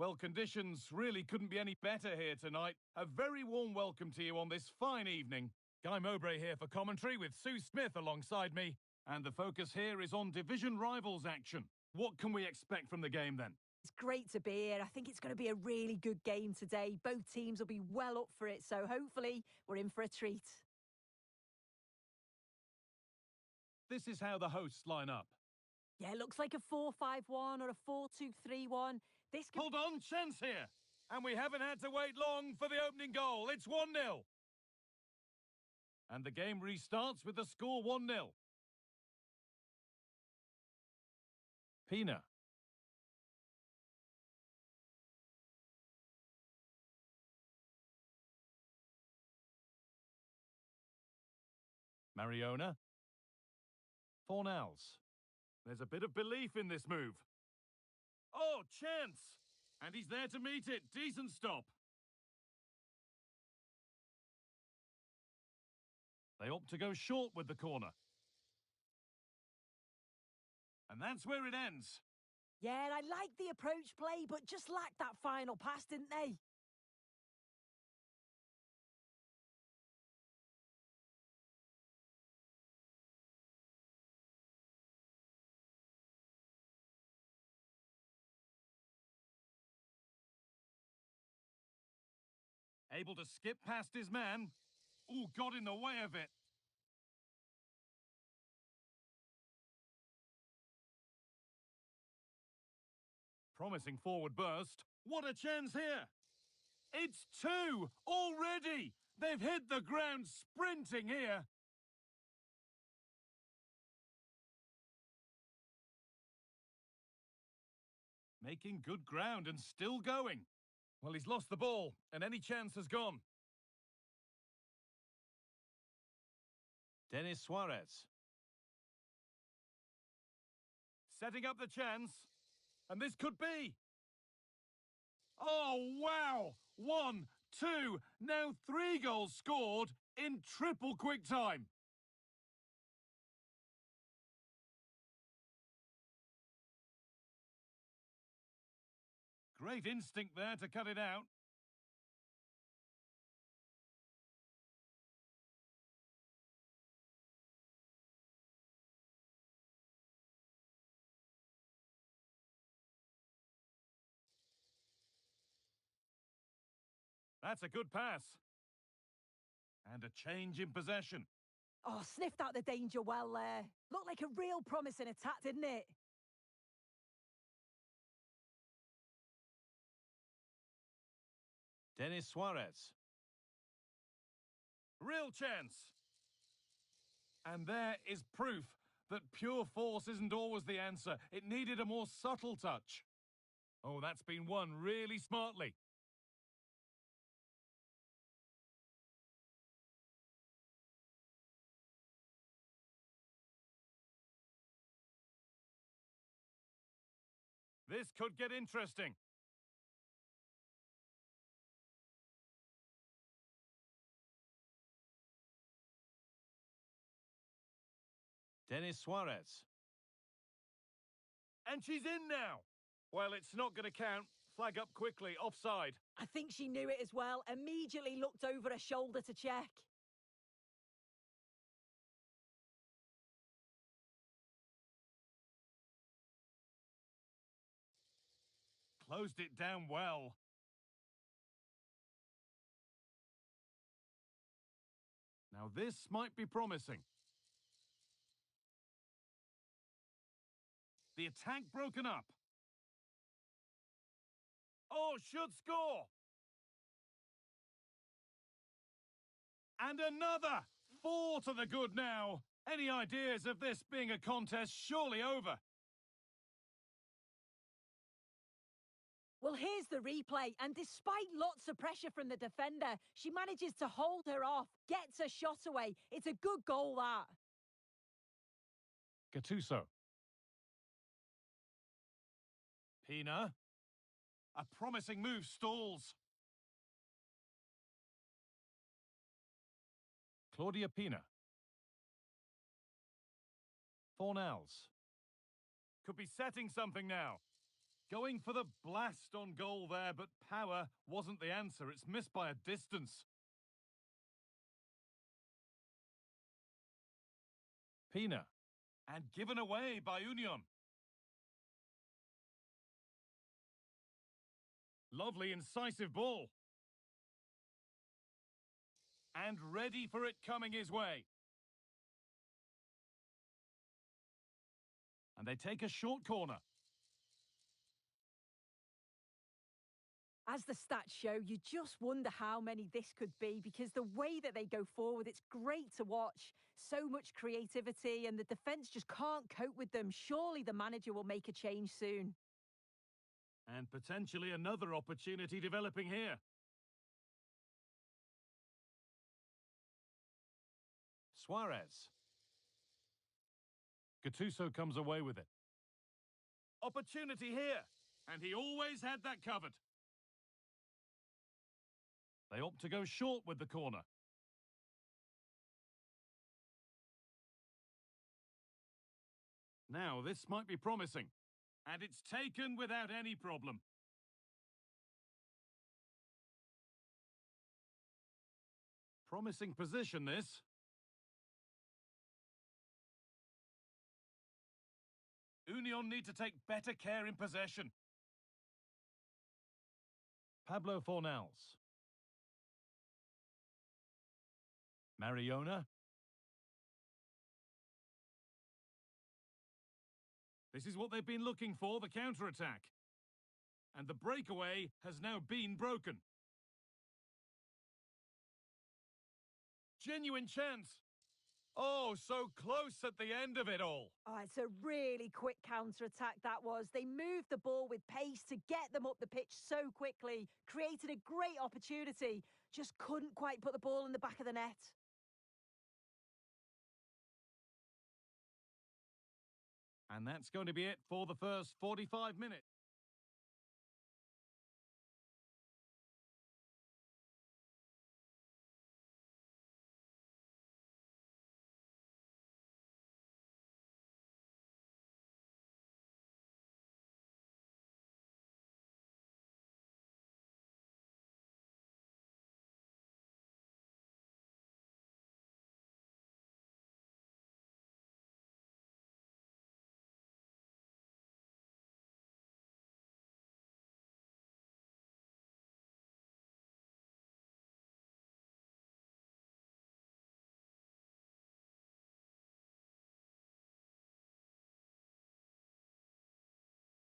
Well, conditions really couldn't be any better here tonight. A very warm welcome to you on this fine evening. Guy Mowbray here for commentary with Sue Smith alongside me. And the focus here is on division rivals action. What can we expect from the game then? It's great to be here. I think it's going to be a really good game today. Both teams will be well up for it, so hopefully we're in for a treat. This is how the hosts line up. Yeah, it looks like a 4-5-1 or a 4-2-3-1. This could... Hold on, chance here. And we haven't had to wait long for the opening goal. It's 1-0. And the game restarts with the score 1-0. Pina. Mariona. Fornals. There's a bit of belief in this move. Oh, chance! And he's there to meet it. Decent stop. They opt to go short with the corner. And that's where it ends. Yeah, I like the approach play, but just lacked that final pass, didn't they? Able to skip past his man. Ooh, got in the way of it. Promising forward burst. What a chance here. It's 2 already. They've hit the ground sprinting here. Making good ground and still going. Well, he's lost the ball, and any chance has gone. Denis Suarez. Setting up the chance. And this could be. Oh, wow! 1, 2, now 3 goals scored in triple quick time. Great instinct there to cut it out. That's a good pass. And a change in possession. Oh, sniffed out the danger well there. Looked like a real promising attack, didn't it? Denis Suarez. Real chance. And there is proof that pure force isn't always the answer. It needed a more subtle touch. Oh, that's been won really smartly. This could get interesting. Denis Suarez. And she's in now. Well, it's not going to count. Flag up quickly, offside. I think she knew it as well. Immediately looked over her shoulder to check. Closed it down well. Now this might be promising. The attack broken up. Oh, should score. And another. 4 to the good now. Any ideas of this being a contest surely over? Well, here's the replay, and despite lots of pressure from the defender, she manages to hold her off, gets a shot away. It's a good goal, that. Gattuso. Pina. A promising move stalls. Claudia Pina. Fornals. Could be setting something now. Going for the blast on goal there, but power wasn't the answer. It's missed by a distance. Pina. And given away by Union. Lovely, incisive ball. And ready for it coming his way. And they take a short corner. As the stats show, you just wonder how many this could be because the way that they go forward, it's great to watch. So much creativity and the defence just can't cope with them. Surely the manager will make a change soon. And potentially another opportunity developing here. Suarez. Gattuso comes away with it. Opportunity here. And he always had that covered. They opt to go short with the corner. Now, this might be promising. And it's taken without any problem. Promising position, this. Union need to take better care in possession. Pablo Fornals. Mariona. This is what they've been looking for, the counter-attack. And the breakaway has now been broken. Genuine chance. Oh, so close at the end of it all. Oh, it's a really quick counter-attack, that was. They moved the ball with pace to get them up the pitch so quickly, created a great opportunity, just couldn't quite put the ball in the back of the net. And that's going to be it for the first 45 minutes.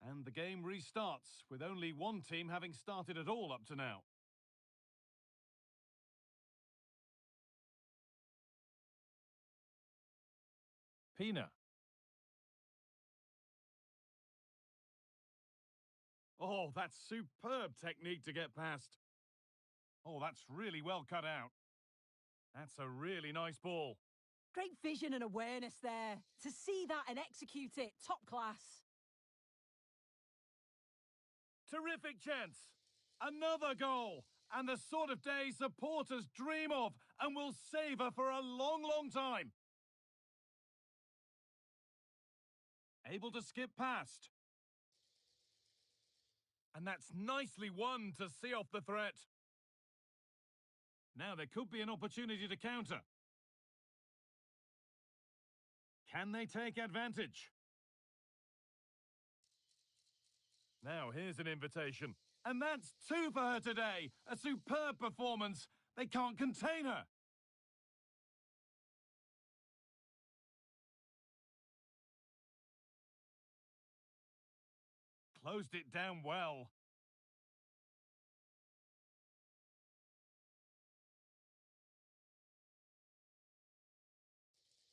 And the game restarts, with only one team having started at all up to now. Pina. Oh, that's superb technique to get past. Oh, that's really well cut out. That's a really nice ball. Great vision and awareness there. To see that and execute it, top class. Terrific chance. Another goal. And the sort of day supporters dream of and will savour for a long, long time. Able to skip past. And that's nicely won to see off the threat. Now there could be an opportunity to counter. Can they take advantage? Now here's an invitation. And that's two for her today. A superb performance. They can't contain her. Closed it down well.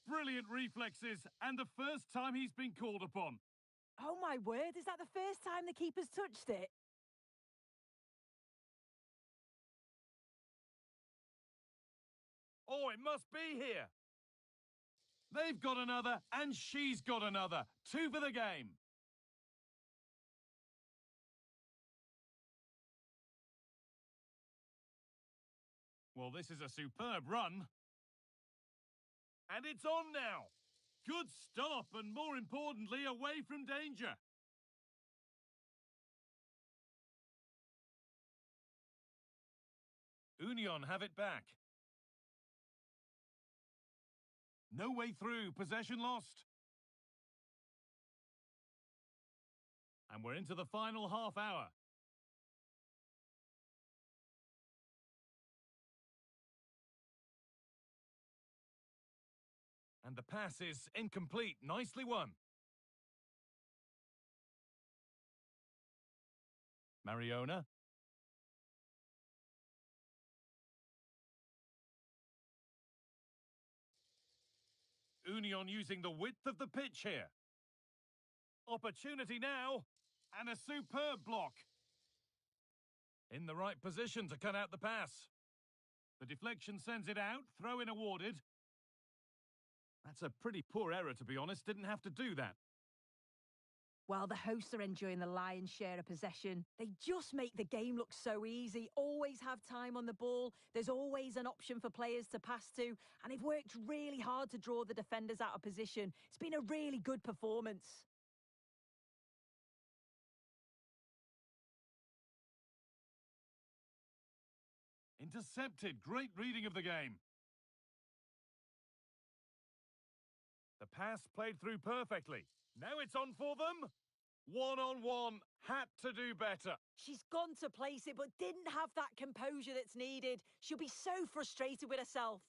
Brilliant reflexes, and the first time he's been called upon. Oh my word, is that the first time the keeper's touched it? Oh, it must be here. They've got another, and she's got another. Two for the game. Well, this is a superb run. And it's on now. Good stop, and more importantly, away from danger. Union have it back. No way through, possession lost. And we're into the final half hour. And the pass is incomplete, nicely won. Mariona. Union using the width of the pitch here. Opportunity now, and a superb block. In the right position to cut out the pass. The deflection sends it out, throw-in awarded. That's a pretty poor error, to be honest, didn't have to do that. Well, the hosts are enjoying the lion's share of possession. They just make the game look so easy, always have time on the ball. There's always an option for players to pass to, and they've worked really hard to draw the defenders out of position. It's been a really good performance. Intercepted, great reading of the game. The pass played through perfectly. Now it's on for them. One-on-one, had to do better. She's gone to place it, but didn't have that composure that's needed. She'll be so frustrated with herself.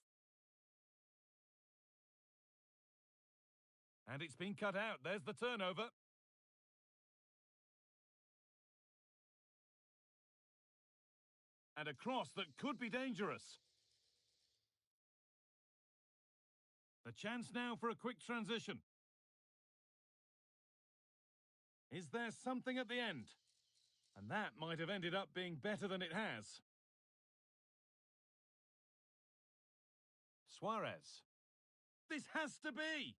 And it's been cut out. There's the turnover. And a cross that could be dangerous. The chance now for a quick transition. Is there something at the end? And that might have ended up being better than it has. Suarez. This has to be.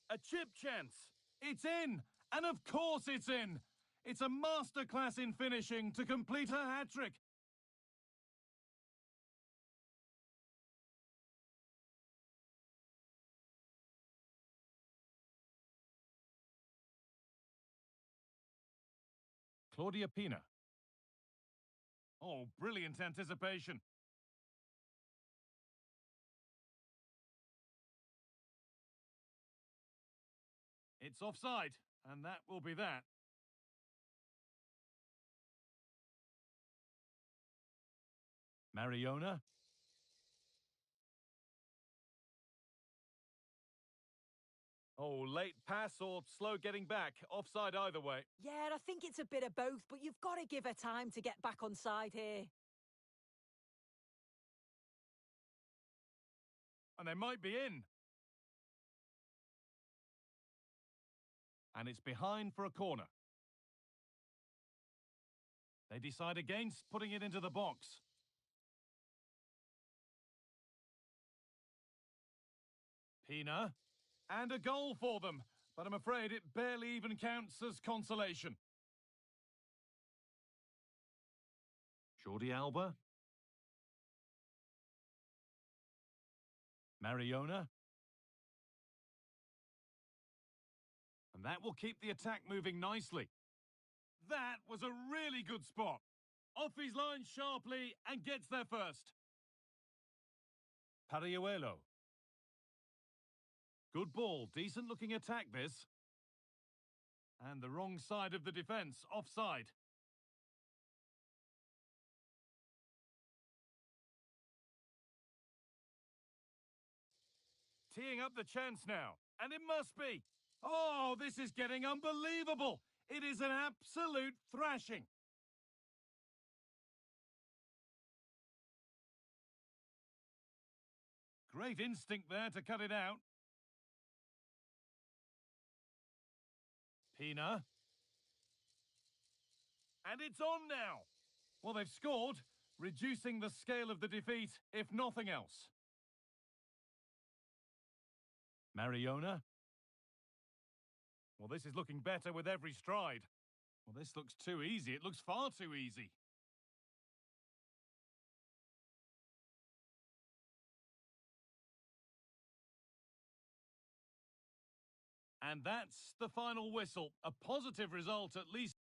A chip chance. It's in. And of course it's in. It's a masterclass in finishing to complete her hat-trick. Claudia Pina. Oh, brilliant anticipation. It's offside, and that will be that. Mariona. Oh, late pass or slow getting back. Offside either way. Yeah, I think it's a bit of both, but you've got to give her time to get back on side here. And they might be in. And it's behind for a corner. They decide against putting it into the box. Pina. And a goal for them. But I'm afraid it barely even counts as consolation. Jordi Alba. Mariona. And that will keep the attack moving nicely. That was a really good spot. Off his line sharply and gets there first. Pariuelo. Good ball, decent looking attack this. And the wrong side of the defence, offside. Teeing up the chance now, and it must be. Oh, this is getting unbelievable. It is an absolute thrashing. Great instinct there to cut it out. Pina. And it's on now. Well, they've scored, reducing the scale of the defeat, if nothing else. Mariona. Well, this is looking better with every stride. Well, this looks too easy. It looks far too easy. And that's the final whistle. A positive result, at least.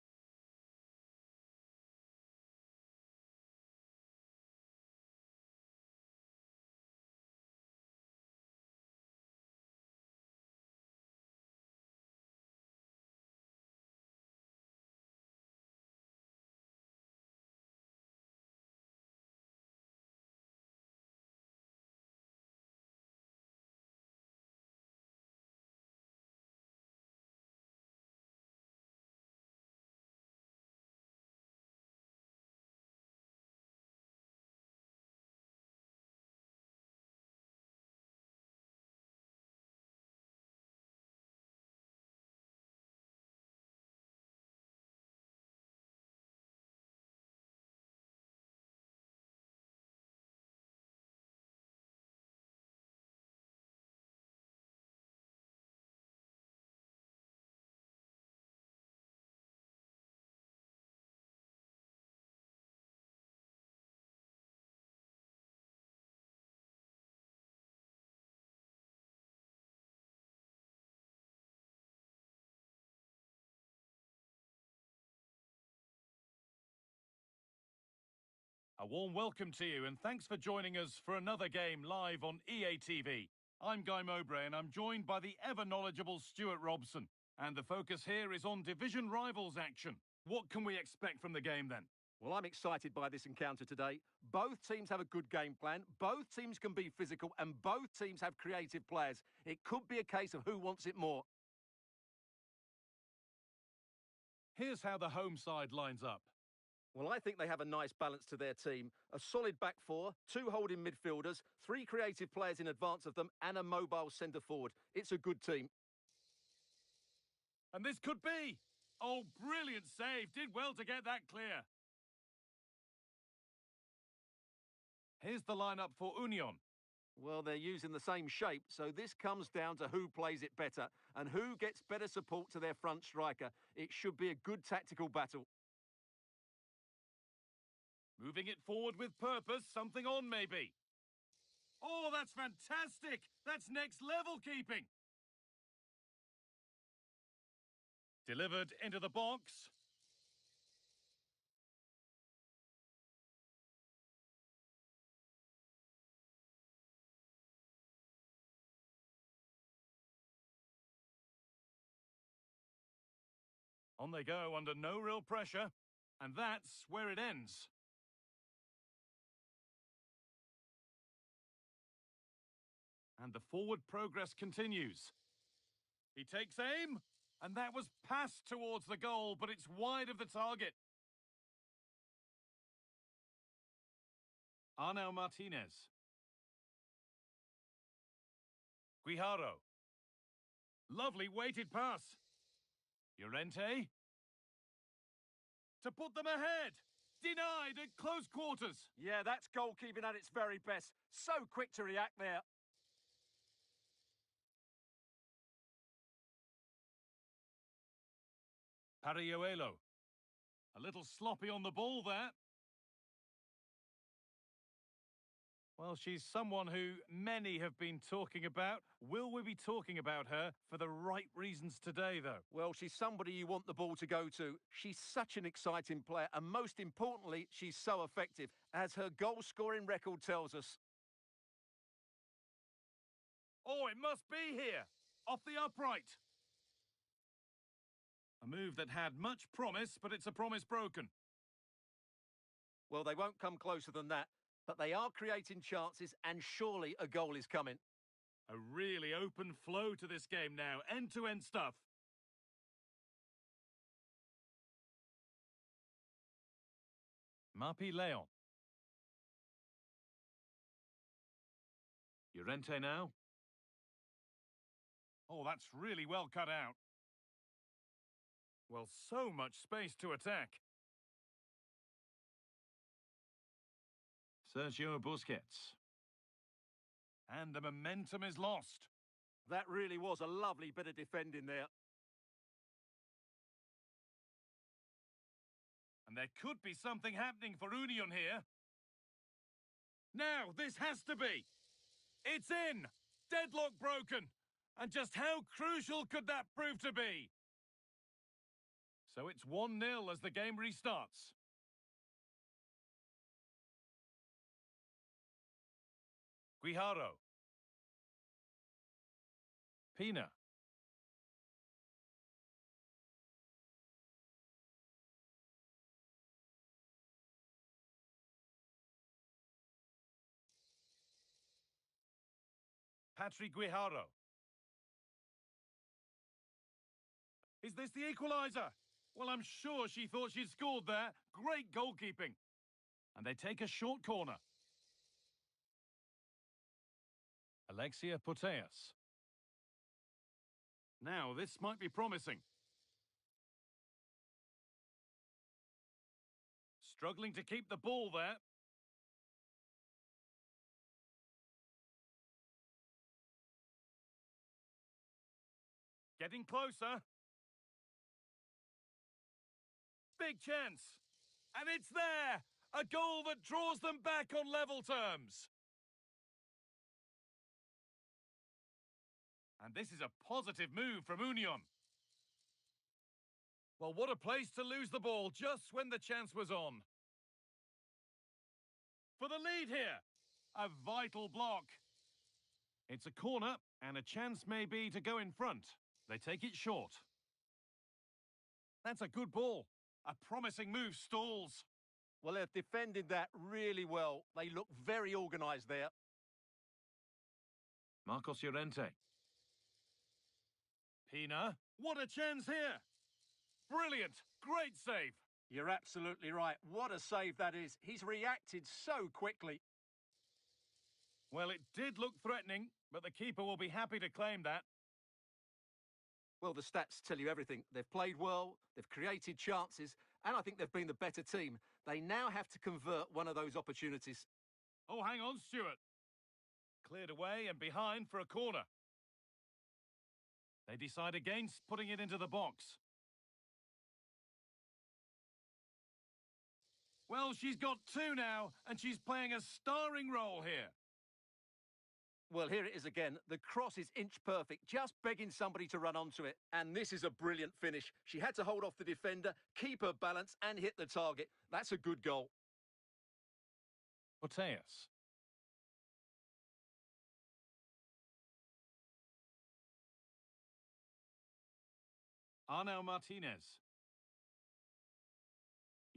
A warm welcome to you and thanks for joining us for another game live on EA TV. I'm Guy Mowbray and I'm joined by the ever-knowledgeable Stuart Robson. And the focus here is on division rivals action. What can we expect from the game then? Well, I'm excited by this encounter today. Both teams have a good game plan, both teams can be physical, and both teams have creative players. It could be a case of who wants it more. Here's how the home side lines up. Well, I think they have a nice balance to their team. A solid back four, 2 holding midfielders, 3 creative players in advance of them, and a mobile centre forward. It's a good team. And this could be. Oh, brilliant save. Did well to get that clear. Here's the lineup for Union. Well, they're using the same shape, so this comes down to who plays it better and who gets better support to their front striker. It should be a good tactical battle. Moving it forward with purpose, something on maybe. Oh, that's fantastic! That's next level keeping. Delivered into the box. On they go under no real pressure. And that's where it ends. And the forward progress continues. He takes aim, and that was passed towards the goal, but it's wide of the target. Arnau Martinez. Guijarro. Lovely weighted pass. Llorente. To put them ahead. Denied at close quarters. Yeah, that's goalkeeping at its very best. So quick to react there. Pariuelo. A little sloppy on the ball there. Well, she's someone who many have been talking about. Will we be talking about her for the right reasons today, though? Well, she's somebody you want the ball to go to. She's such an exciting player, and most importantly, she's so effective, as her goal-scoring record tells us. Oh, it must be here. Off the upright. A move that had much promise, but it's a promise broken. Well, they won't come closer than that, but they are creating chances, and surely a goal is coming. A really open flow to this game now, end-to-end stuff. Mapi Leon. Llorente now. Oh, that's really well cut out. Well, so much space to attack. Sergio Busquets. And the momentum is lost. That really was a lovely bit of defending there. And there could be something happening for Union here. Now, this has to be. It's in. Deadlock broken. And just how crucial could that prove to be? So it's 1-0 as the game restarts. Guijarro. Pina. Patrick Guijarro. Is this the equaliser? Well, I'm sure she thought she'd scored there. Great goalkeeping. And they take a short corner. Alexia Putellas. Now, this might be promising. Struggling to keep the ball there. Getting closer. Big chance. And it's there. A goal that draws them back on level terms. And this is a positive move from Union. Well, what a place to lose the ball just when the chance was on. for the lead here. A vital block. It's a corner, and a chance may be to go in front. They take it short. That's a good ball. A promising move stalls. Well, they've defended that really well. They look very organised there. Marcos Llorente. Pina, what a chance here. Brilliant, great save. You're absolutely right. What a save that is. He's reacted so quickly. Well, it did look threatening, but the keeper will be happy to claim that. Well, the stats tell you everything. They've played well, they've created chances, and I think they've been the better team. They now have to convert one of those opportunities. Oh, hang on, Stuart. Cleared away and behind for a corner. They decide against putting it into the box. Well, she's got two now, and she's playing a starring role here. Well, here it is again. The cross is inch perfect, just begging somebody to run onto it. And this is a brilliant finish. She had to hold off the defender, keep her balance, and hit the target. That's a good goal. Mateus. Arnau Martinez.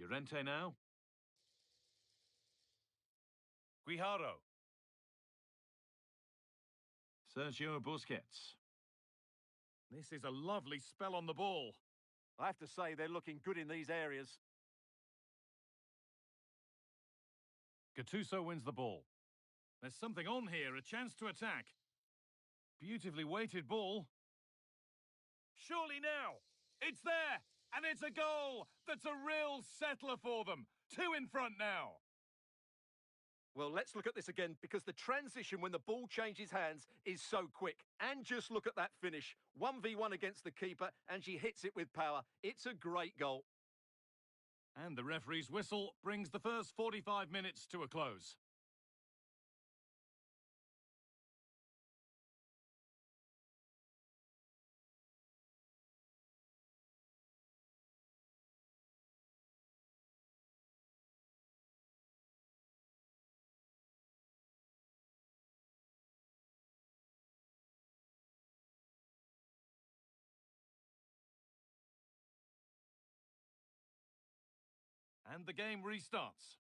Llorente now. Guijarro. Sergio Busquets. This is a lovely spell on the ball. I have to say, they're looking good in these areas. Gattuso wins the ball. There's something on here, a chance to attack. Beautifully weighted ball. Surely now. It's there, and it's a goal. That's a real settler for them. Two in front now. Well, let's look at this again, because the transition when the ball changes hands is so quick. And just look at that finish. 1v1 against the keeper, and she hits it with power. It's a great goal. And the referee's whistle brings the first 45 minutes to a close. And the game restarts.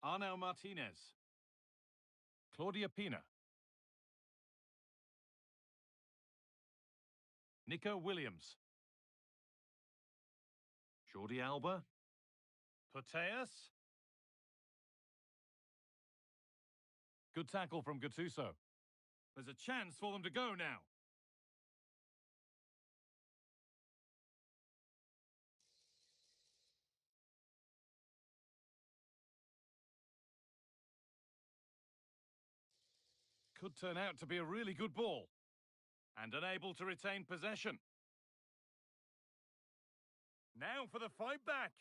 Arnau Martinez. Claudia Pina. Nico Williams. Jordi Alba. Mateus. Good tackle from Gattuso. There's a chance for them to go now. Could turn out to be a really good ball. And unable to retain possession. Now for the fight back.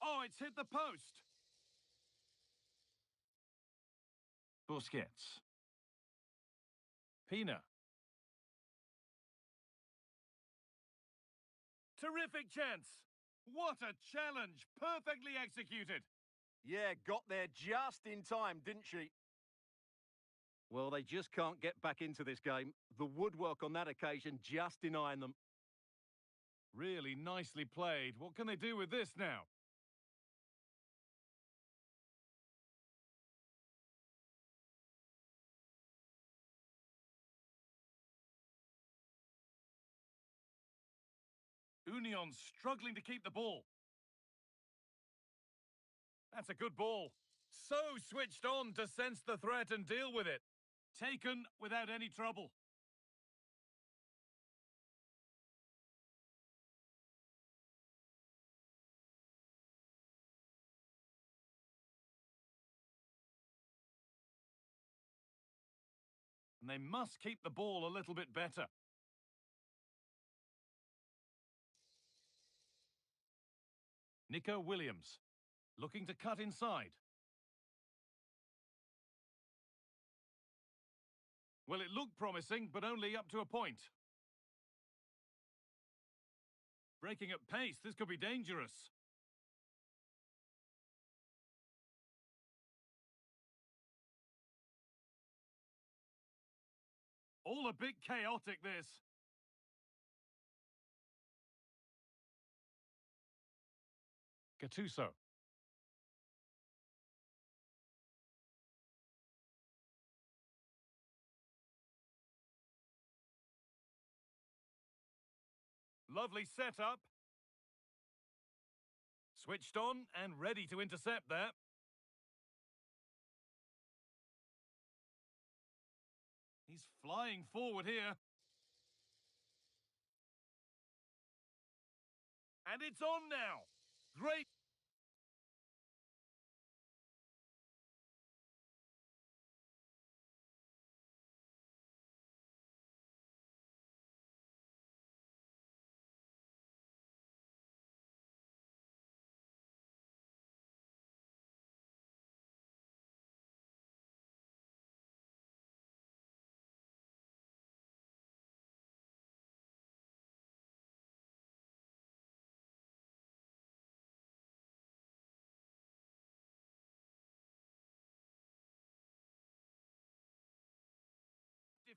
Oh, it's hit the post. Busquets. Pina. Terrific chance. What a challenge. Perfectly executed. Yeah, got there just in time, didn't she? Well, they just can't get back into this game. The woodwork on that occasion just denying them. Really nicely played. What can they do with this now? Union struggling to keep the ball. That's a good ball. So switched on to sense the threat and deal with it. Taken without any trouble. And they must keep the ball a little bit better. Nico Williams, looking to cut inside. Well, it looked promising, but only up to a point. Breaking at pace, this could be dangerous. All a bit chaotic, this. Gattuso. Lovely setup. Switched on and ready to intercept there. He's flying forward here. And it's on now. Great.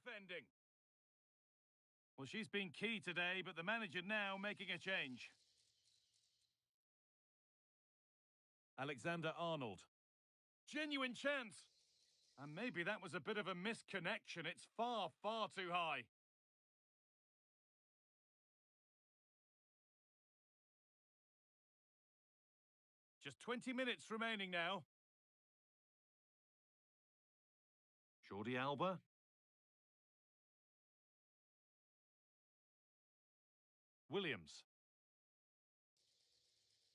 Defending. Well, she's been key today, but the manager now making a change. Alexander-Arnold. Genuine chance. And maybe that was a bit of a misconnection. It's far, far too high. Just 20 minutes remaining now. Jordi Alba. Williams.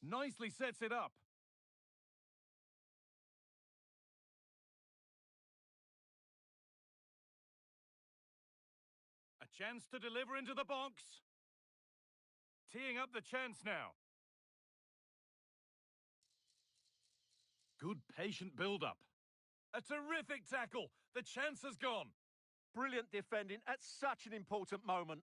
Nicely sets it up. A chance to deliver into the box. Teeing up the chance now. Good patient build-up. A terrific tackle. The chance has gone. Brilliant defending at such an important moment.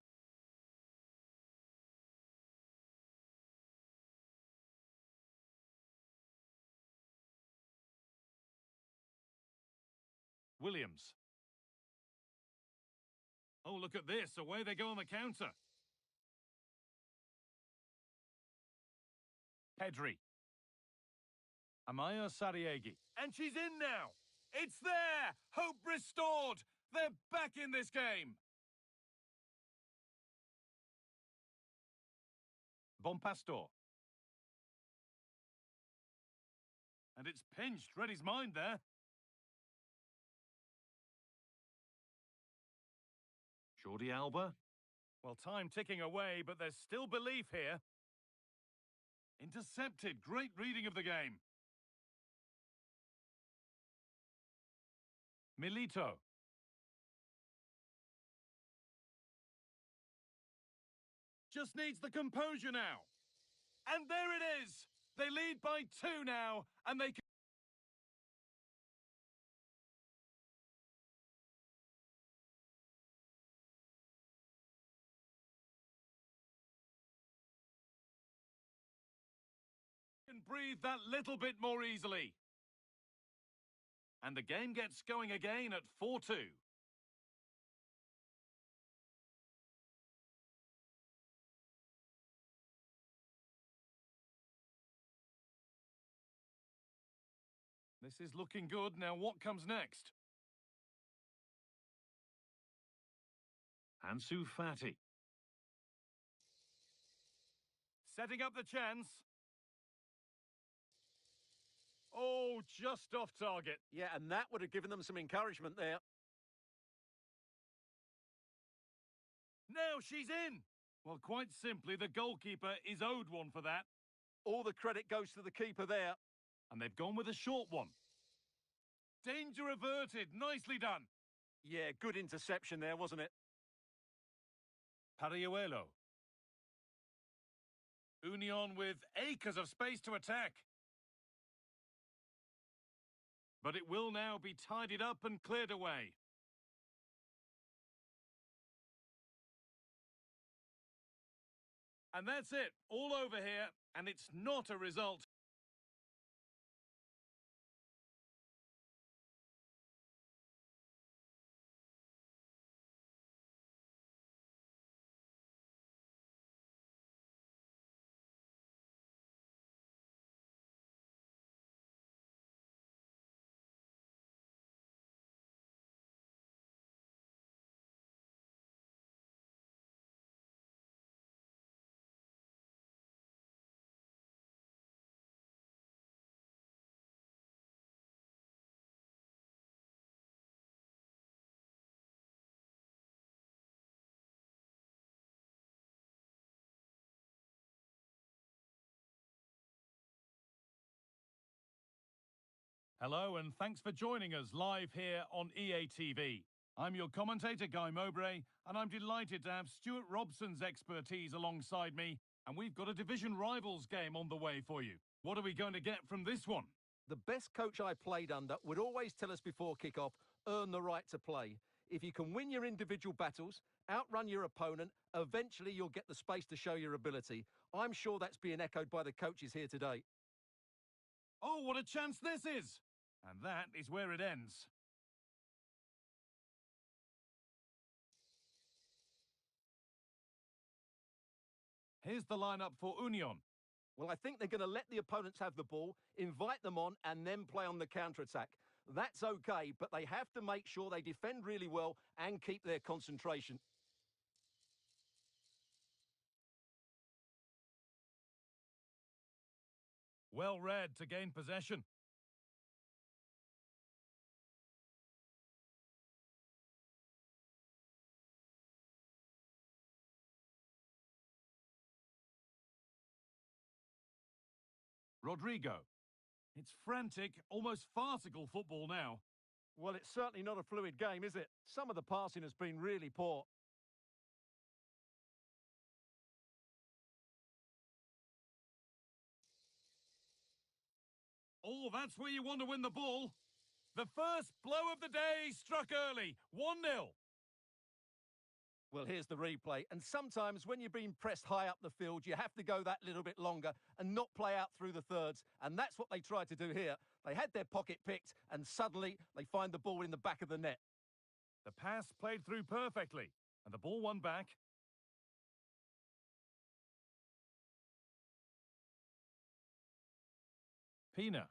Williams. Oh, look at this. Away they go on the counter. Pedri. Amaya Sariegi. And she's in now. It's there. Hope restored. They're back in this game. Bonpastor. And it's pinched. Read his mind there. Jordi Alba. Well, time ticking away, but there's still belief here. Intercepted. Great reading of the game. Milito. Just needs the composure now. And there it is. They lead by 2 now, and they can... can breathe that little bit more easily. And the game gets going again at 4-2. This is looking good. Now what comes next? Ansu Fati. Setting up the chance. Oh, just off target. Yeah, and that would have given them some encouragement there. Now she's in. Well, quite simply, the goalkeeper is owed one for that. All the credit goes to the keeper there. And they've gone with a short one. Danger averted. Nicely done. Yeah, good interception there, wasn't it? Pariuelo. Union with acres of space to attack. But it will now be tidied up and cleared away. And that's it, all over here, and it's not a result. Hello and thanks for joining us live here on EA TV. I'm your commentator, Guy Mowbray, and I'm delighted to have Stuart Robson's expertise alongside me, and we've got a division rivals game on the way for you. What are we going to get from this one? The best coach I played under would always tell us before kick-off, earn the right to play. If you can win your individual battles, outrun your opponent, eventually you'll get the space to show your ability. I'm sure that's being echoed by the coaches here today. Oh, what a chance this is! And that is where it ends. Here's the lineup for Union. Well, I think they're going to let the opponents have the ball, invite them on, and then play on the counter-attack. That's okay, but they have to make sure they defend really well and keep their concentration. Well read to gain possession. Rodrigo. It's frantic, almost farcical football now. Well, it's certainly not a fluid game, is it? Some of the passing has been really poor. Oh, that's where you want to win the ball. The first blow of the day struck early. 1-0. Well, here's the replay. And sometimes when you're being pressed high up the field, you have to go that little bit longer and not play out through the thirds. And that's what they tried to do here. They had their pocket picked and suddenly they find the ball in the back of the net. The pass played through perfectly and the ball won back. Pina.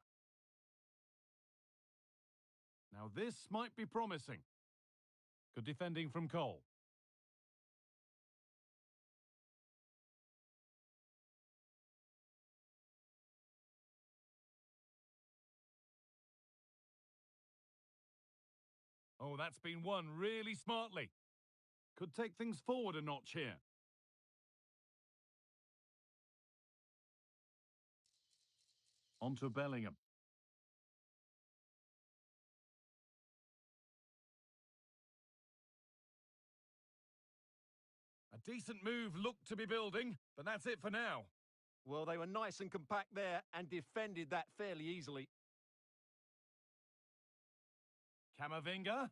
Now this might be promising. Good defending from Cole. Oh, that's been won really smartly. Could take things forward a notch here. On to Bellingham. A decent move looked to be building, but that's it for now. Well, they were nice and compact there and defended that fairly easily. Camavinga.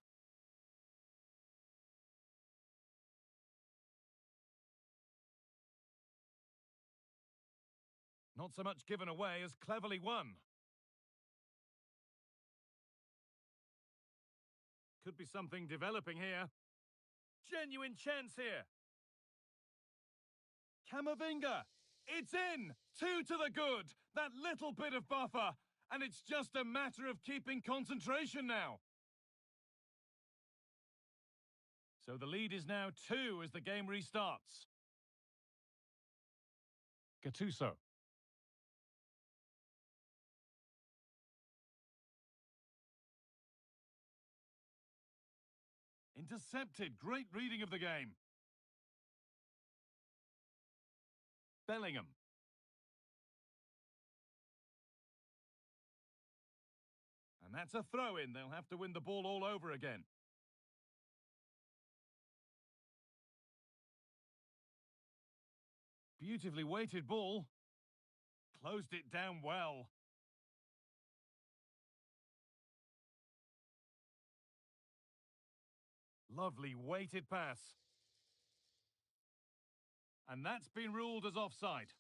Not so much given away as cleverly won. Could be something developing here. Genuine chance here. Camavinga. It's in. 2 to the good. That little bit of buffer. And it's just a matter of keeping concentration now. So the lead is now 2 as the game restarts. Gattuso. Intercepted. Great reading of the game. Bellingham. And that's a throw-in. They'll have to win the ball all over again. Beautifully weighted ball. Closed it down well. Lovely weighted pass. And that's been ruled as offside.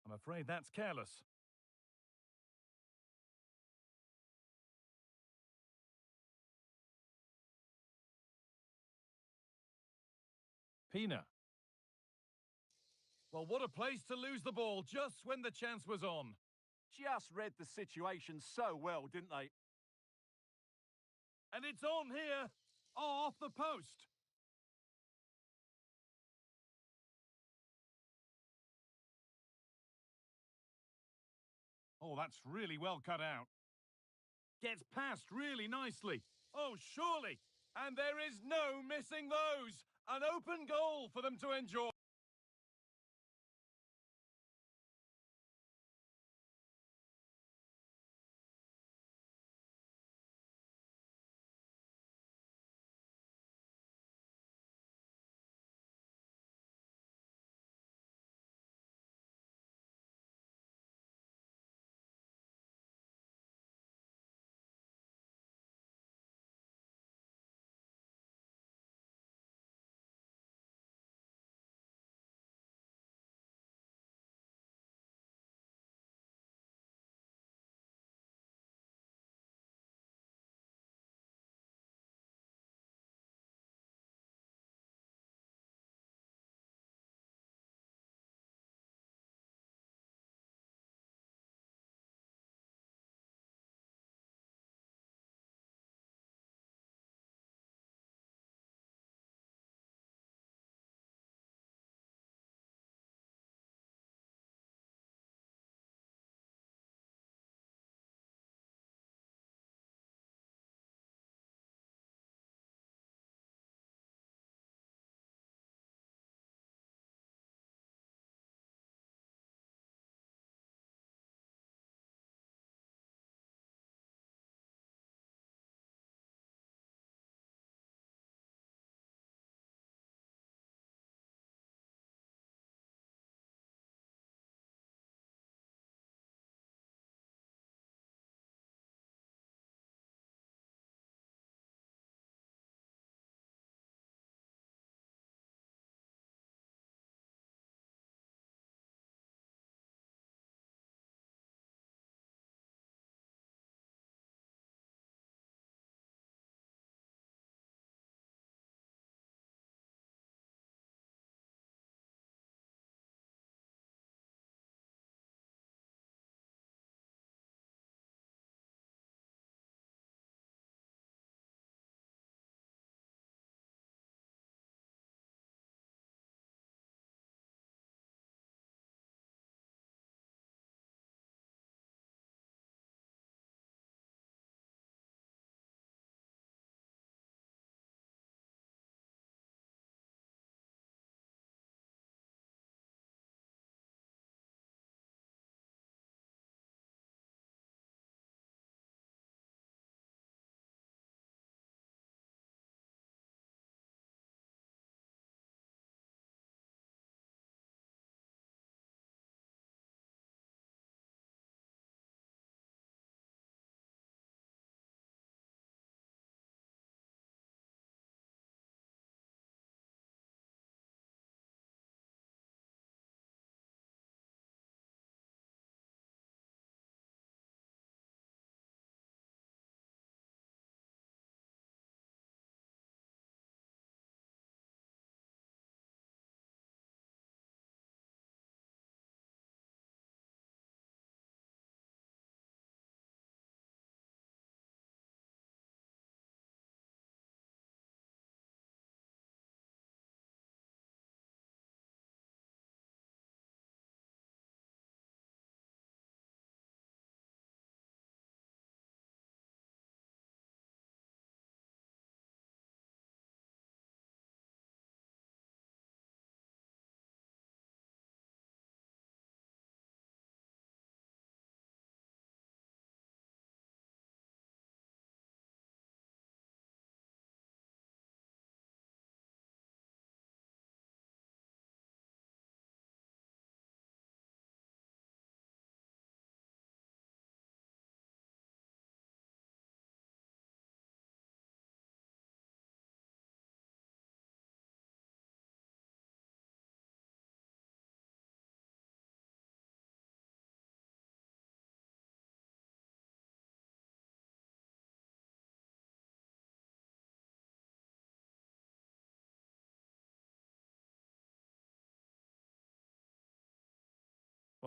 I'm afraid that's careless. Pina. Well, what a place to lose the ball just when the chance was on. Just read the situation so well, didn't they? And it's on here. Oh, off the post. Oh, that's really well cut out. Gets past really nicely. Oh, surely. And there is no missing those. An open goal for them to enjoy.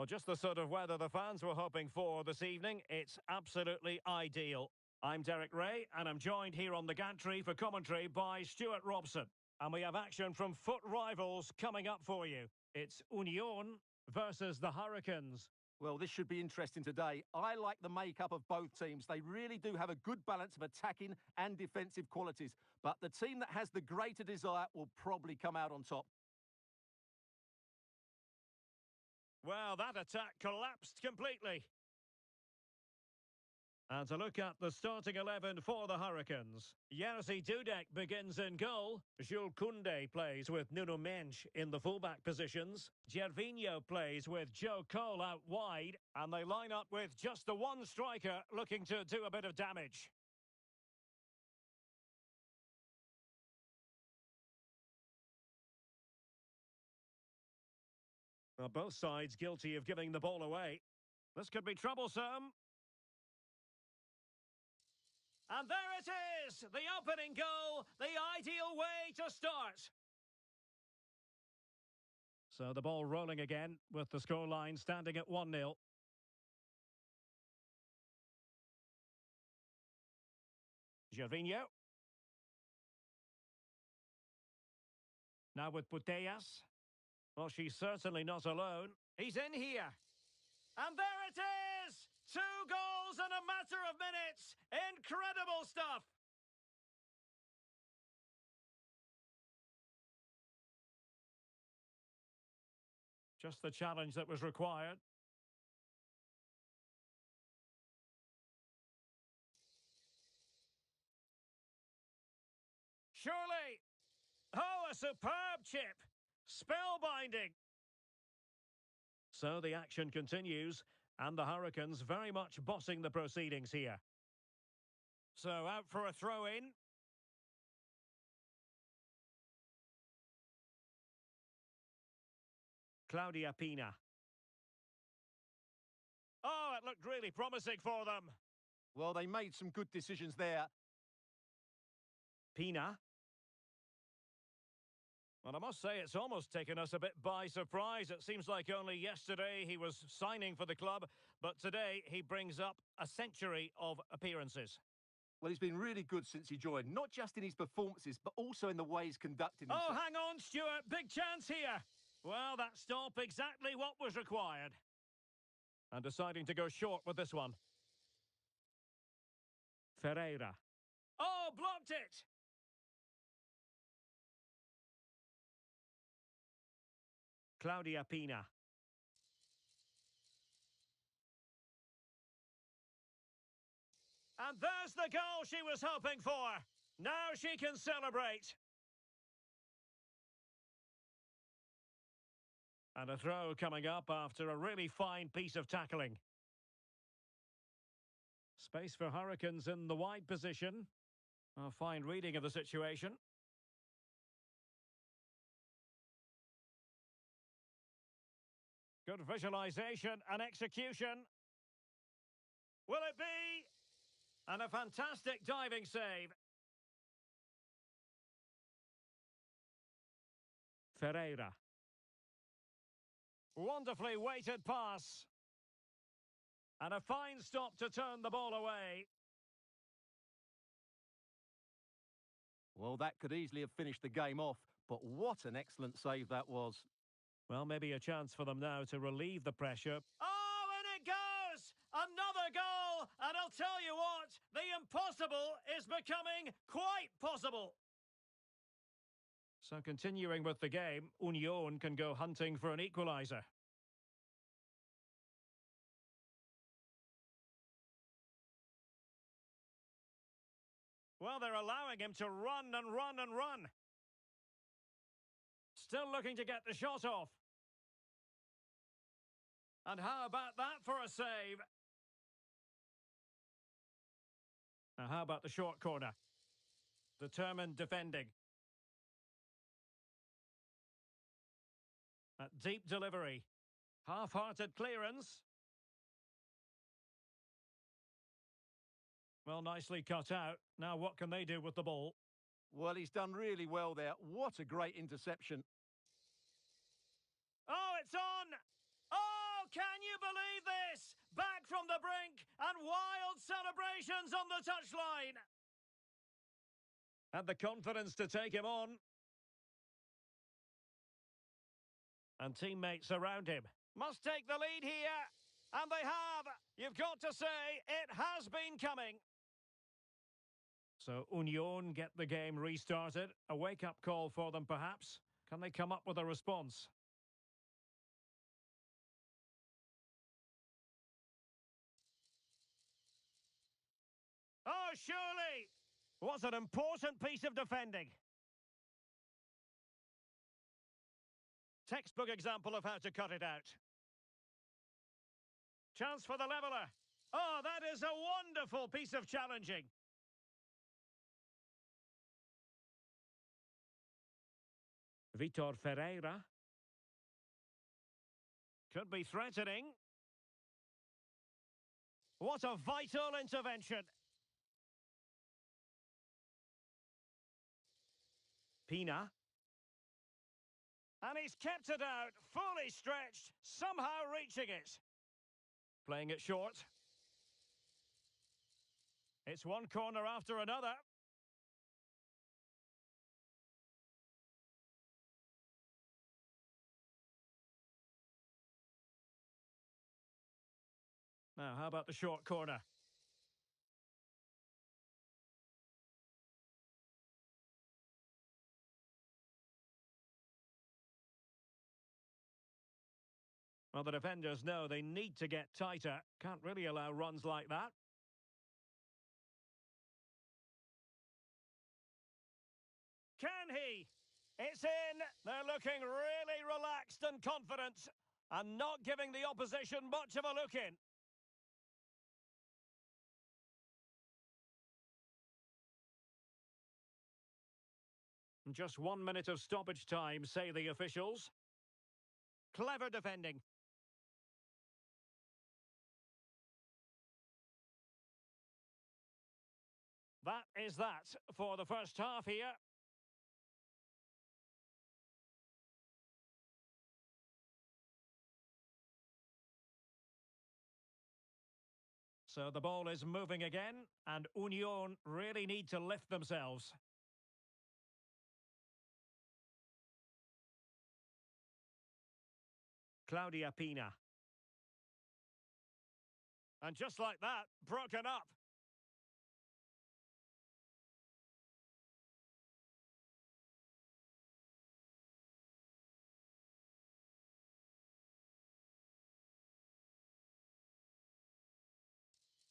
Well, just the sort of weather the fans were hoping for this evening. It's absolutely ideal. I'm Derek Ray, and I'm joined here on the gantry for commentary by Stuart Robson. And we have action from foot rivals coming up for you. It's Union versus the Hurricanes. Well, this should be interesting today. I like the makeup of both teams. They really do have a good balance of attacking and defensive qualities. But the team that has the greater desire will probably come out on top. Well, that attack collapsed completely. And to look at the starting 11 for the Hurricanes. Jerzy Dudek begins in goal. Jules Koundé plays with Nuno Mendes in the fullback positions. Gervinho plays with Joe Cole out wide. And they line up with just the one striker looking to do a bit of damage. Well, both sides guilty of giving the ball away. This could be troublesome. And there it is! The opening goal, the ideal way to start. So the ball rolling again with the scoreline standing at 1-0. Gervinho. Now with Putellas. Well, she's certainly not alone. He's in here. And there it is! 2 goals in a matter of minutes. Incredible stuff. Just the challenge that was required. Surely. Oh, a superb chip. Spellbinding. So the action continues, and the Hurricanes very much bossing the proceedings here. So out for a throw-in. Claudia Pina. Oh, it looked really promising for them. Well, they made some good decisions there. Pina. Well, I must say it's almost taken us a bit by surprise. It seems like only yesterday he was signing for the club, but today he brings up a century of appearances. Well, he's been really good since he joined, not just in his performances, but also in the way he's conducting himself. Oh, hang on, Stuart. Big chance here. Well, that stop exactly what was required. And deciding to go short with this one. Ferreira. Oh, blocked it. Claudia Pina. And there's the goal she was hoping for. Now she can celebrate. And a throw coming up after a really fine piece of tackling. Space for Hurricanes in the wide position. A fine reading of the situation. Good visualisation and execution. Will it be? And a fantastic diving save. Ferreira. Wonderfully weighted pass. And a fine stop to turn the ball away. Well, that could easily have finished the game off, but what an excellent save that was. Well, maybe a chance for them now to relieve the pressure. Oh, and it goes! Another goal! And I'll tell you what, the impossible is becoming quite possible. So continuing with the game, Union can go hunting for an equaliser. Well, they're allowing him to run and run and run. Still looking to get the shot off. And how about that for a save? Now, how about the short corner? Determined defending. That deep delivery. Half-hearted clearance. Well, nicely cut out. Now what can they do with the ball? Well, he's done really well there. What a great interception. Oh, it's on! Oh, can you believe this? Back from the brink and wild celebrations on the touchline. Had the confidence to take him on. And teammates around him. Must take the lead here. And they have. You've got to say, it has been coming. So Union get the game restarted. A wake-up call for them, perhaps. Can they come up with a response? Oh, surely! What an important piece of defending. Textbook example of how to cut it out. Chance for the leveller. Oh, that is a wonderful piece of challenging. Vitor Ferreira. Could be threatening. What a vital intervention. Pina. And he's kept it out, fully stretched, somehow reaching it. Playing it short. It's one corner after another. Now, how about the short corner? Well, the defenders know they need to get tighter. Can't really allow runs like that. Can he? It's in. They're looking really relaxed and confident and not giving the opposition much of a look in. Just 1 minute of stoppage time, say the officials. Clever defending. That is that for the first half here. So the ball is moving again, and Union really need to lift themselves. Claudia Pina. And just like that, broken up.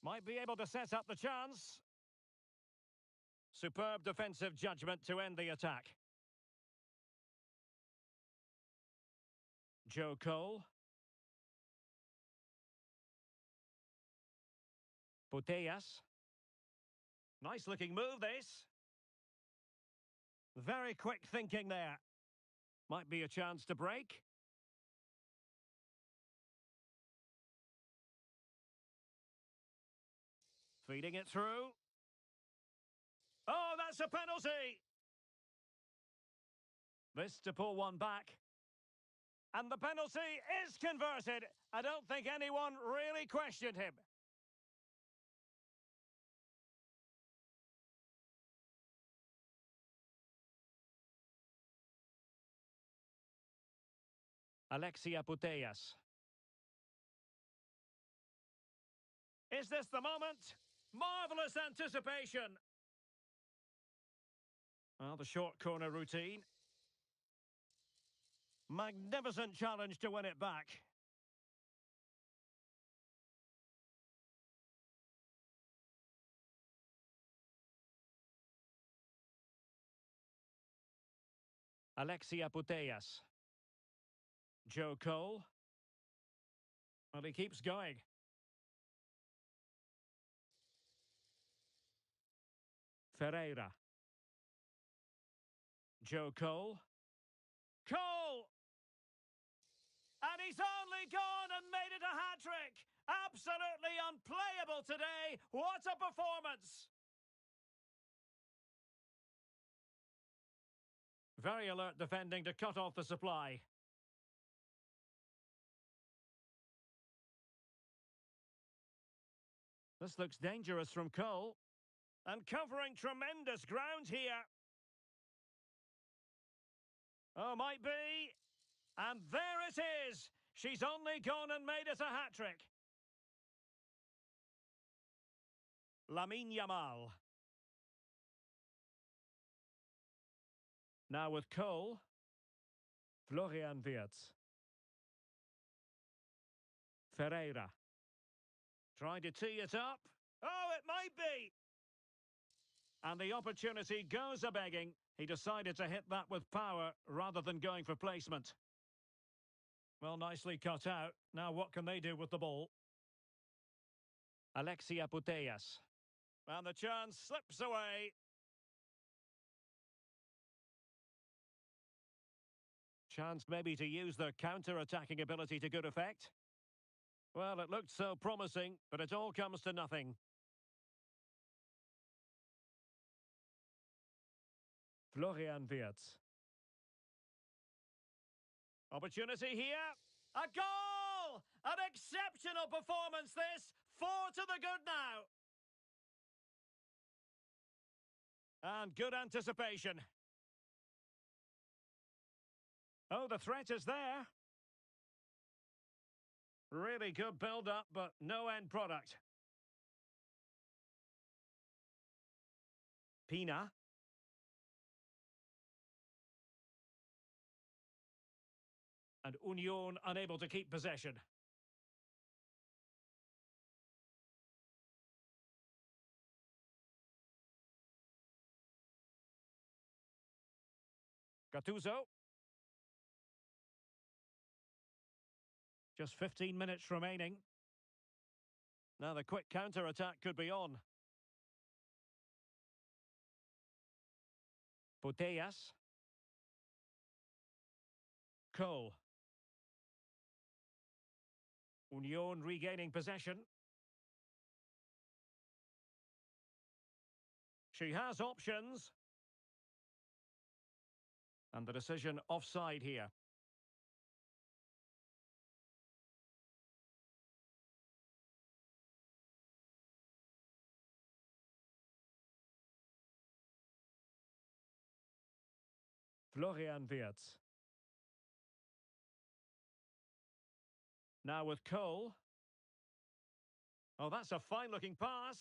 Might be able to set up the chance. Superb defensive judgment to end the attack. Joe Cole. Putellas. Nice looking move, this. Very quick thinking there. Might be a chance to break. Feeding it through. Oh, that's a penalty! This to pull one back. And the penalty is converted. I don't think anyone really questioned him. Alexia Putellas. Is this the moment? Marvellous anticipation. Well, the short corner routine. Magnificent challenge to win it back. Alexia Putellas. Joe Cole. Well, he keeps going. Ferreira. Joe Cole. Cole! And he's only gone and made it a hat-trick. Absolutely unplayable today. What a performance. Very alert defending to cut off the supply. This looks dangerous from Cole. And covering tremendous ground here. Oh, might be. And there it is. She's only gone and made it a hat-trick. Lamine Yamal. Now with Cole. Florian Wirtz. Ferreira. Trying to tee it up. Oh, it might be. And the opportunity goes a-begging. He decided to hit that with power rather than going for placement. Well, nicely cut out. Now what can they do with the ball? Alexia Putellas. And the chance slips away. Chance maybe to use their counter-attacking ability to good effect. Well, it looked so promising, but it all comes to nothing. Florian Wirtz. Opportunity here. A goal! An exceptional performance this. 4 to the good now. And good anticipation. Oh, the threat is there. Really good build-up, but no end product. Pina. And Union unable to keep possession. Gattuso. Just 15 minutes remaining. Now the quick counter-attack could be on. Putellas. Cole. Union regaining possession. She has options. And the decision offside here. Florian Wirtz. Now with Cole. Oh, that's a fine-looking pass.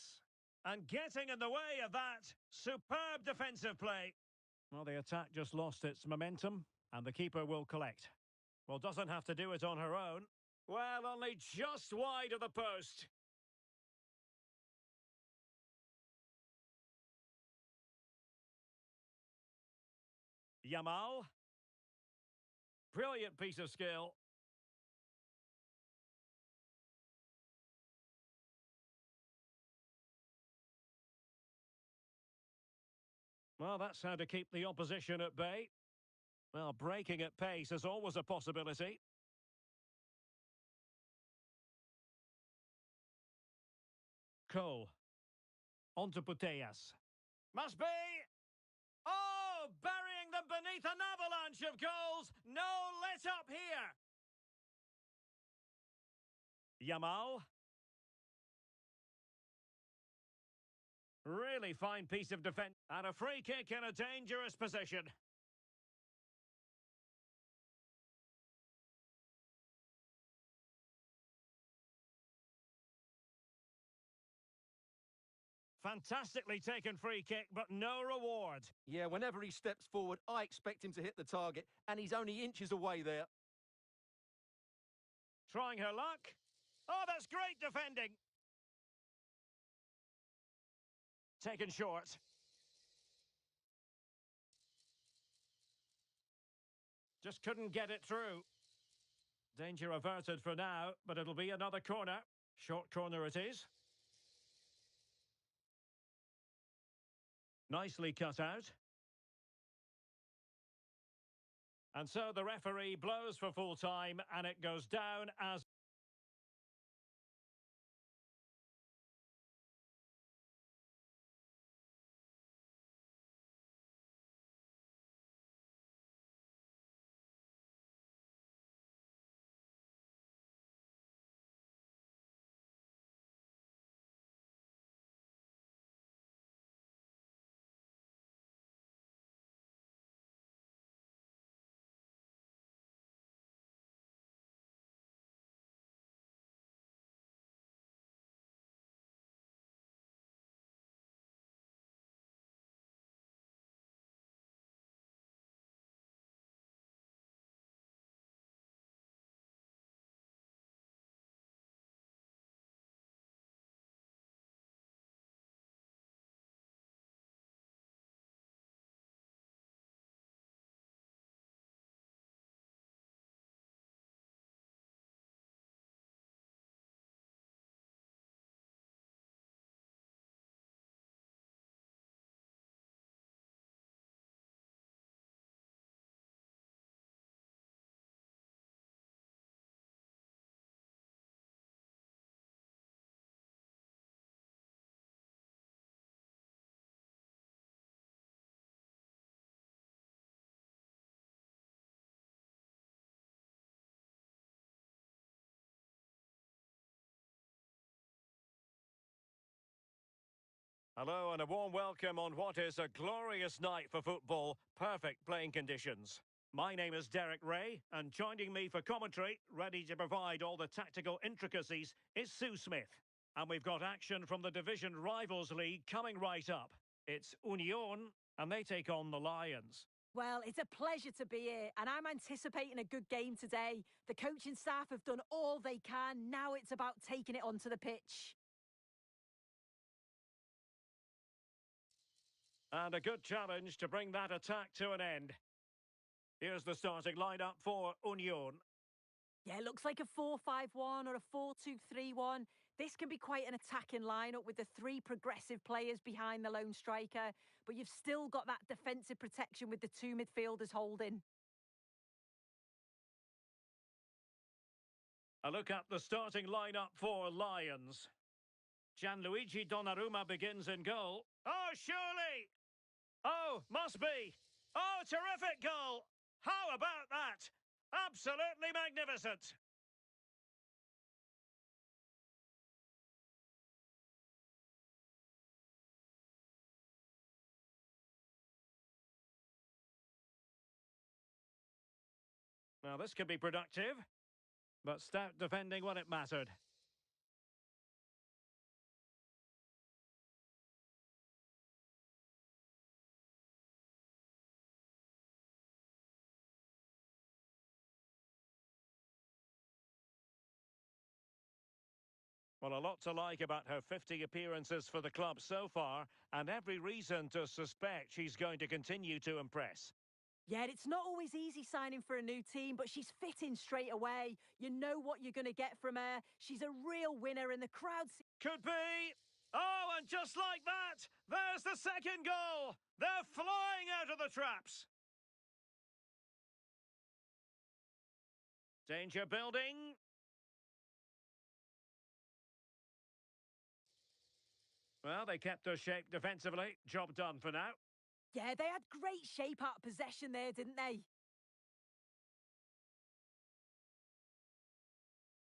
And getting in the way of that. Superb defensive play. Well, the attack just lost its momentum, and the keeper will collect. Well, doesn't have to do it on her own. Well, only just wide of the post. Yamal. Brilliant piece of skill. Well, that's how to keep the opposition at bay. Well, breaking at pace is always a possibility. Cole. On to Putellas. Must be! Oh, burying them beneath an avalanche of goals. No let up here. Yamal. Really fine piece of defence. And a free kick in a dangerous position. Fantastically taken free kick, but no reward. Yeah, whenever he steps forward, I expect him to hit the target, and he's only inches away there. Trying her luck. Oh, that's great defending. Taken short. Just couldn't get it through. Danger averted for now, but it'll be another corner. Short corner it is. Nicely cut out. And so the referee blows for full time, and it goes down as Hello and a warm welcome on what is a glorious night for football. Perfect playing conditions. My name is Derek Ray, and joining me for commentary, ready to provide all the tactical intricacies, is Sue Smith. And we've got action from the Division Rivals League coming right up. It's Union, and they take on the Lions. Well, it's a pleasure to be here, and I'm anticipating a good game today. The coaching staff have done all they can. Now it's about taking it onto the pitch. And a good challenge to bring that attack to an end. Here's the starting lineup for Union. Yeah, it looks like a 4-5-1 or a 4-2-3-1. This can be quite an attacking lineup with the three progressive players behind the lone striker, but you've still got that defensive protection with the two midfielders holding. A look at the starting lineup for Lions. Gianluigi Donnarumma begins in goal. Oh, surely! Oh, must be! Oh, terrific goal! How about that? Absolutely magnificent! Now, this could be productive, but stout defending when it mattered. Well, a lot to like about her 50 appearances for the club so far, and every reason to suspect she's going to continue to impress. Yeah, it's not always easy signing for a new team, but she's fitting straight away. You know what you're going to get from her. She's a real winner, and the crowd... Could be! Oh, and just like that, there's the second goal! They're flying out of the traps! Danger building. Well, they kept their shape defensively. Job done for now. Yeah, they had great shape out of possession there, didn't they?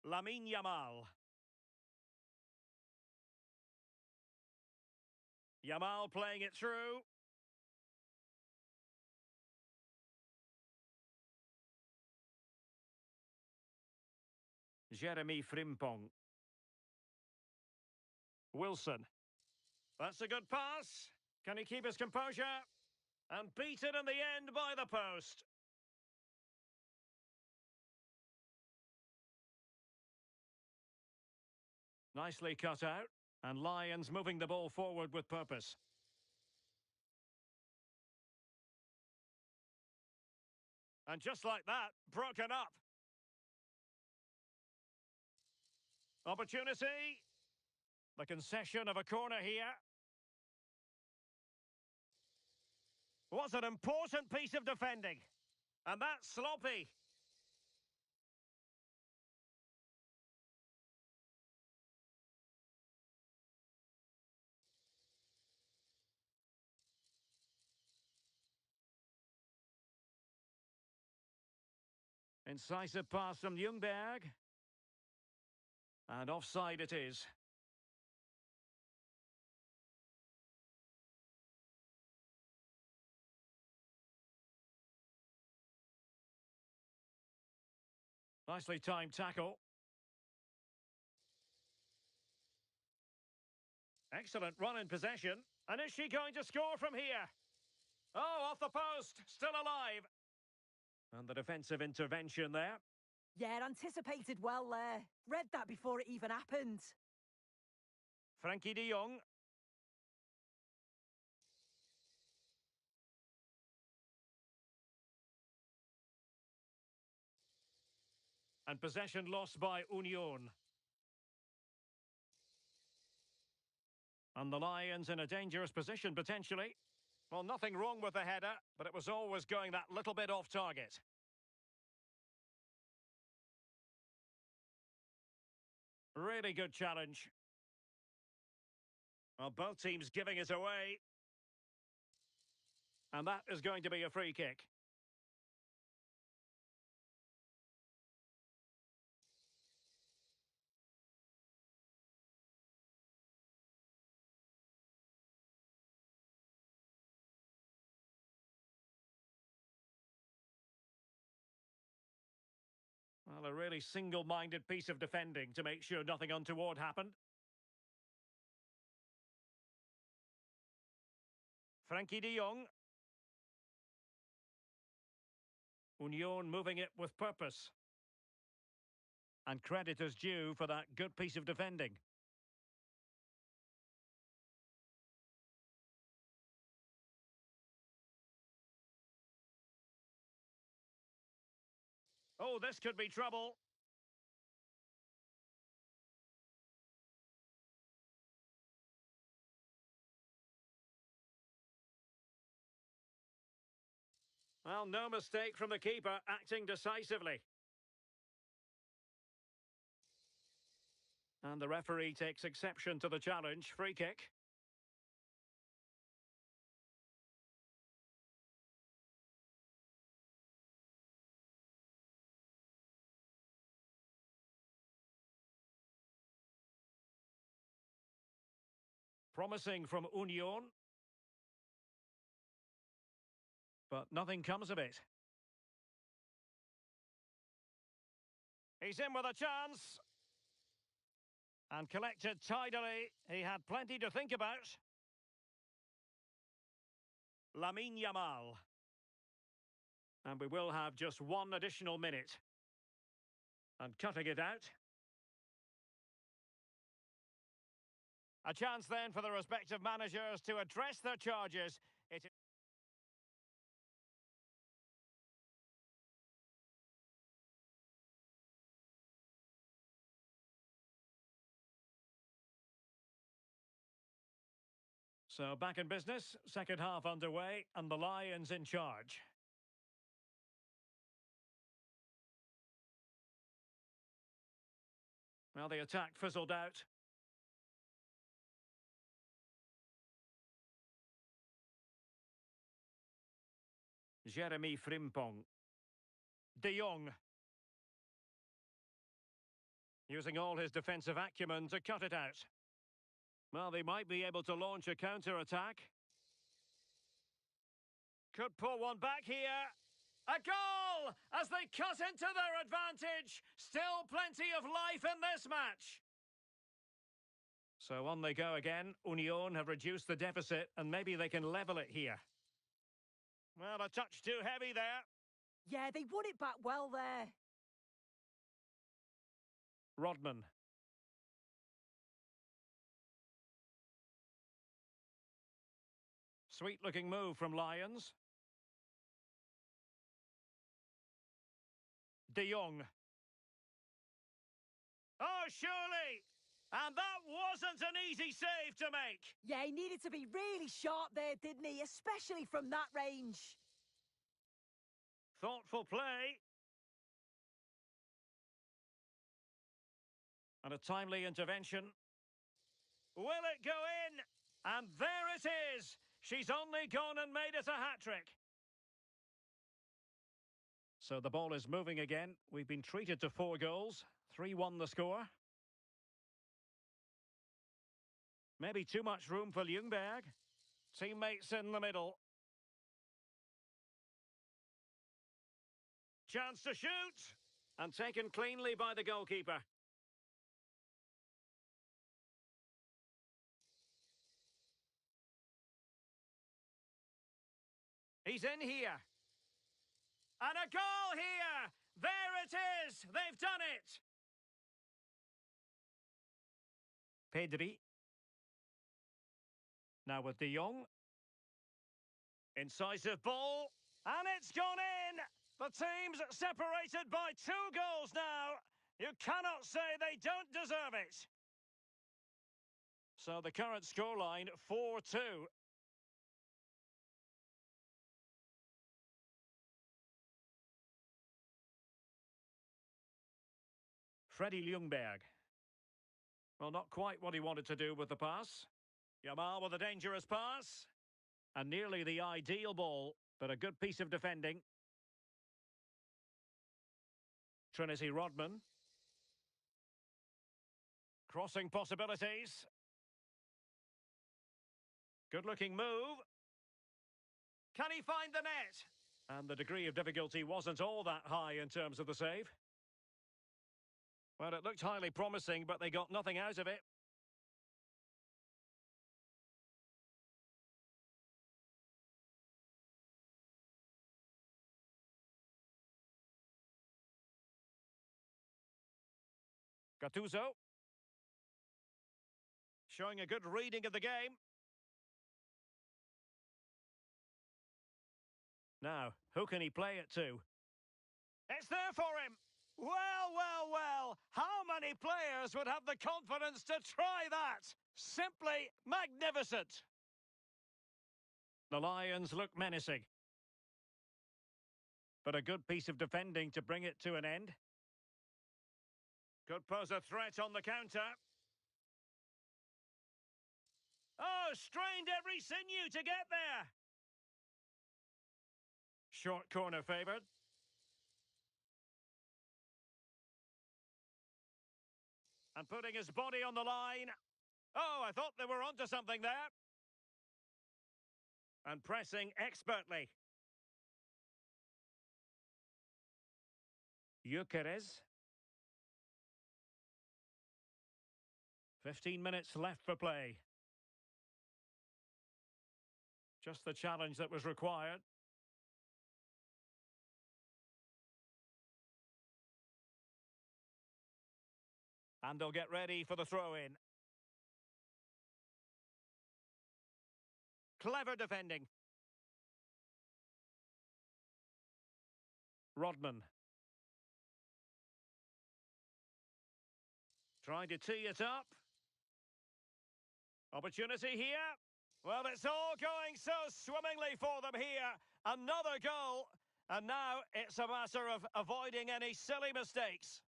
Lamine Yamal. Yamal playing it through. Jeremy Frimpong. Wilson. That's a good pass. Can he keep his composure? And beat it in the end by the post. Nicely cut out. And Lions moving the ball forward with purpose. And just like that, broken up. Opportunity. The concession of a corner here. What's an important piece of defending. And that's sloppy. Incisive pass from Ljungberg. And offside it is. Nicely timed tackle. Excellent run in possession. And is she going to score from here? Oh, off the post. Still alive. And the defensive intervention there. Yeah, anticipated well there. Read that before it even happened. Frankie de Jong. And possession lost by Union. And the Lions in a dangerous position, potentially. Well, nothing wrong with the header, but it was always going that little bit off target. Really good challenge. Well, both teams giving it away. And that is going to be a free kick. Well, a really single-minded piece of defending to make sure nothing untoward happened. Frankie de Jong. Union moving it with purpose. And credit is due for that good piece of defending. Oh, this could be trouble. Well, no mistake from the keeper, acting decisively. And the referee takes exception to the challenge. Free kick. Promising from Union. But nothing comes of it. He's in with a chance. And collected tidily. He had plenty to think about. Lamine Yamal. And we will have just one additional minute. And cutting it out. A chance then for the respective managers to address their charges. So back in business, second half underway, and the Lions in charge. Well, the attack fizzled out. Jeremy Frimpong. De Jong. Using all his defensive acumen to cut it out. Well, they might be able to launch a counter-attack. Could pull one back here. A goal! As they cut into their advantage. Still plenty of life in this match. So on they go again. Union have reduced the deficit and maybe they can level it here. Well, a touch too heavy there. Yeah, they won it back well there. Rodman. Sweet-looking move from Lions. De Jong. Oh, surely! And that wasn't an easy save to make. Yeah, he needed to be really sharp there, didn't he? Especially from that range. Thoughtful play. And a timely intervention. Will it go in? And there it is. She's only gone and made it a hat-trick. So the ball is moving again. We've been treated to 4 goals. 3-1 the score. Maybe too much room for Ljungberg. Teammates in the middle. Chance to shoot. And taken cleanly by the goalkeeper. He's in here. And a goal here! There it is! They've done it! Pedri. Now with De Jong. Incisive ball. And it's gone in! The team's separated by 2 goals now. You cannot say they don't deserve it. So the current scoreline, 4-2. Freddie Ljungberg. Well, not quite what he wanted to do with the pass. Yamal with a dangerous pass. And nearly the ideal ball, but a good piece of defending. Trinity Rodman. Crossing possibilities. Good-looking move. Can he find the net? And the degree of difficulty wasn't all that high in terms of the save. Well, it looked highly promising, but they got nothing out of it. Gattuso. Showing a good reading of the game. Now, who can he play it to? It's there for him! Well, well, well! How many players would have the confidence to try that? Simply magnificent! The Lions look menacing. But a good piece of defending to bring it to an end. Could pose a threat on the counter. Oh, strained every sinew to get there! Short corner favoured. And putting his body on the line. Oh, I thought they were onto something there. And pressing expertly. Gyökeres. 15 minutes left for play. Just the challenge that was required. And they'll get ready for the throw-in. Clever defending. Rodman. Trying to tee it up. Opportunity here. Well, it's all going so swimmingly for them here. Another goal. And now it's a matter of avoiding any silly mistakes.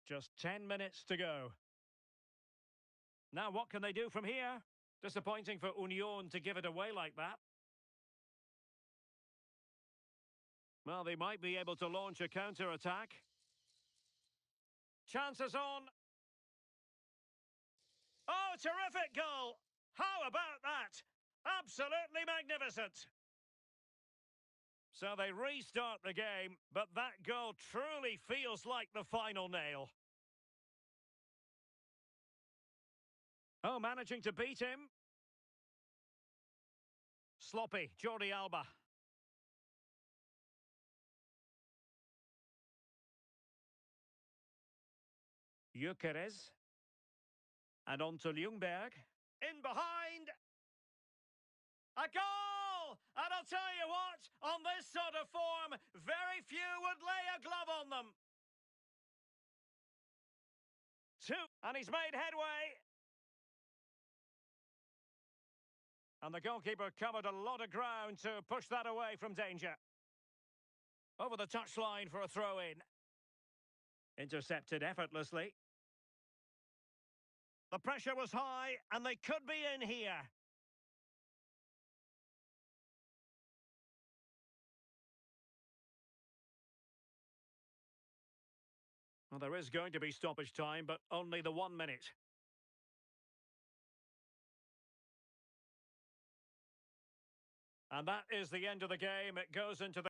Just 10 minutes to go. Now, what can they do from here? Disappointing for Union to give it away like that. Well, they might be able to launch a counter-attack. Chances on. Oh, terrific goal! How about that? Absolutely magnificent! So they restart the game, but that goal truly feels like the final nail. Oh, managing to beat him. Sloppy, Jordi Alba. Gyökeres. And on to Ljungberg. In behind. A goal! And I'll tell you what, on this sort of form, very few would lay a glove on them. Two. And he's made headway. And the goalkeeper covered a lot of ground to push that away from danger. Over the touchline for a throw-in. Intercepted effortlessly. The pressure was high, and they could be in here. Well, there is going to be stoppage time, but only the 1 minute. And that is the end of the game. It goes into the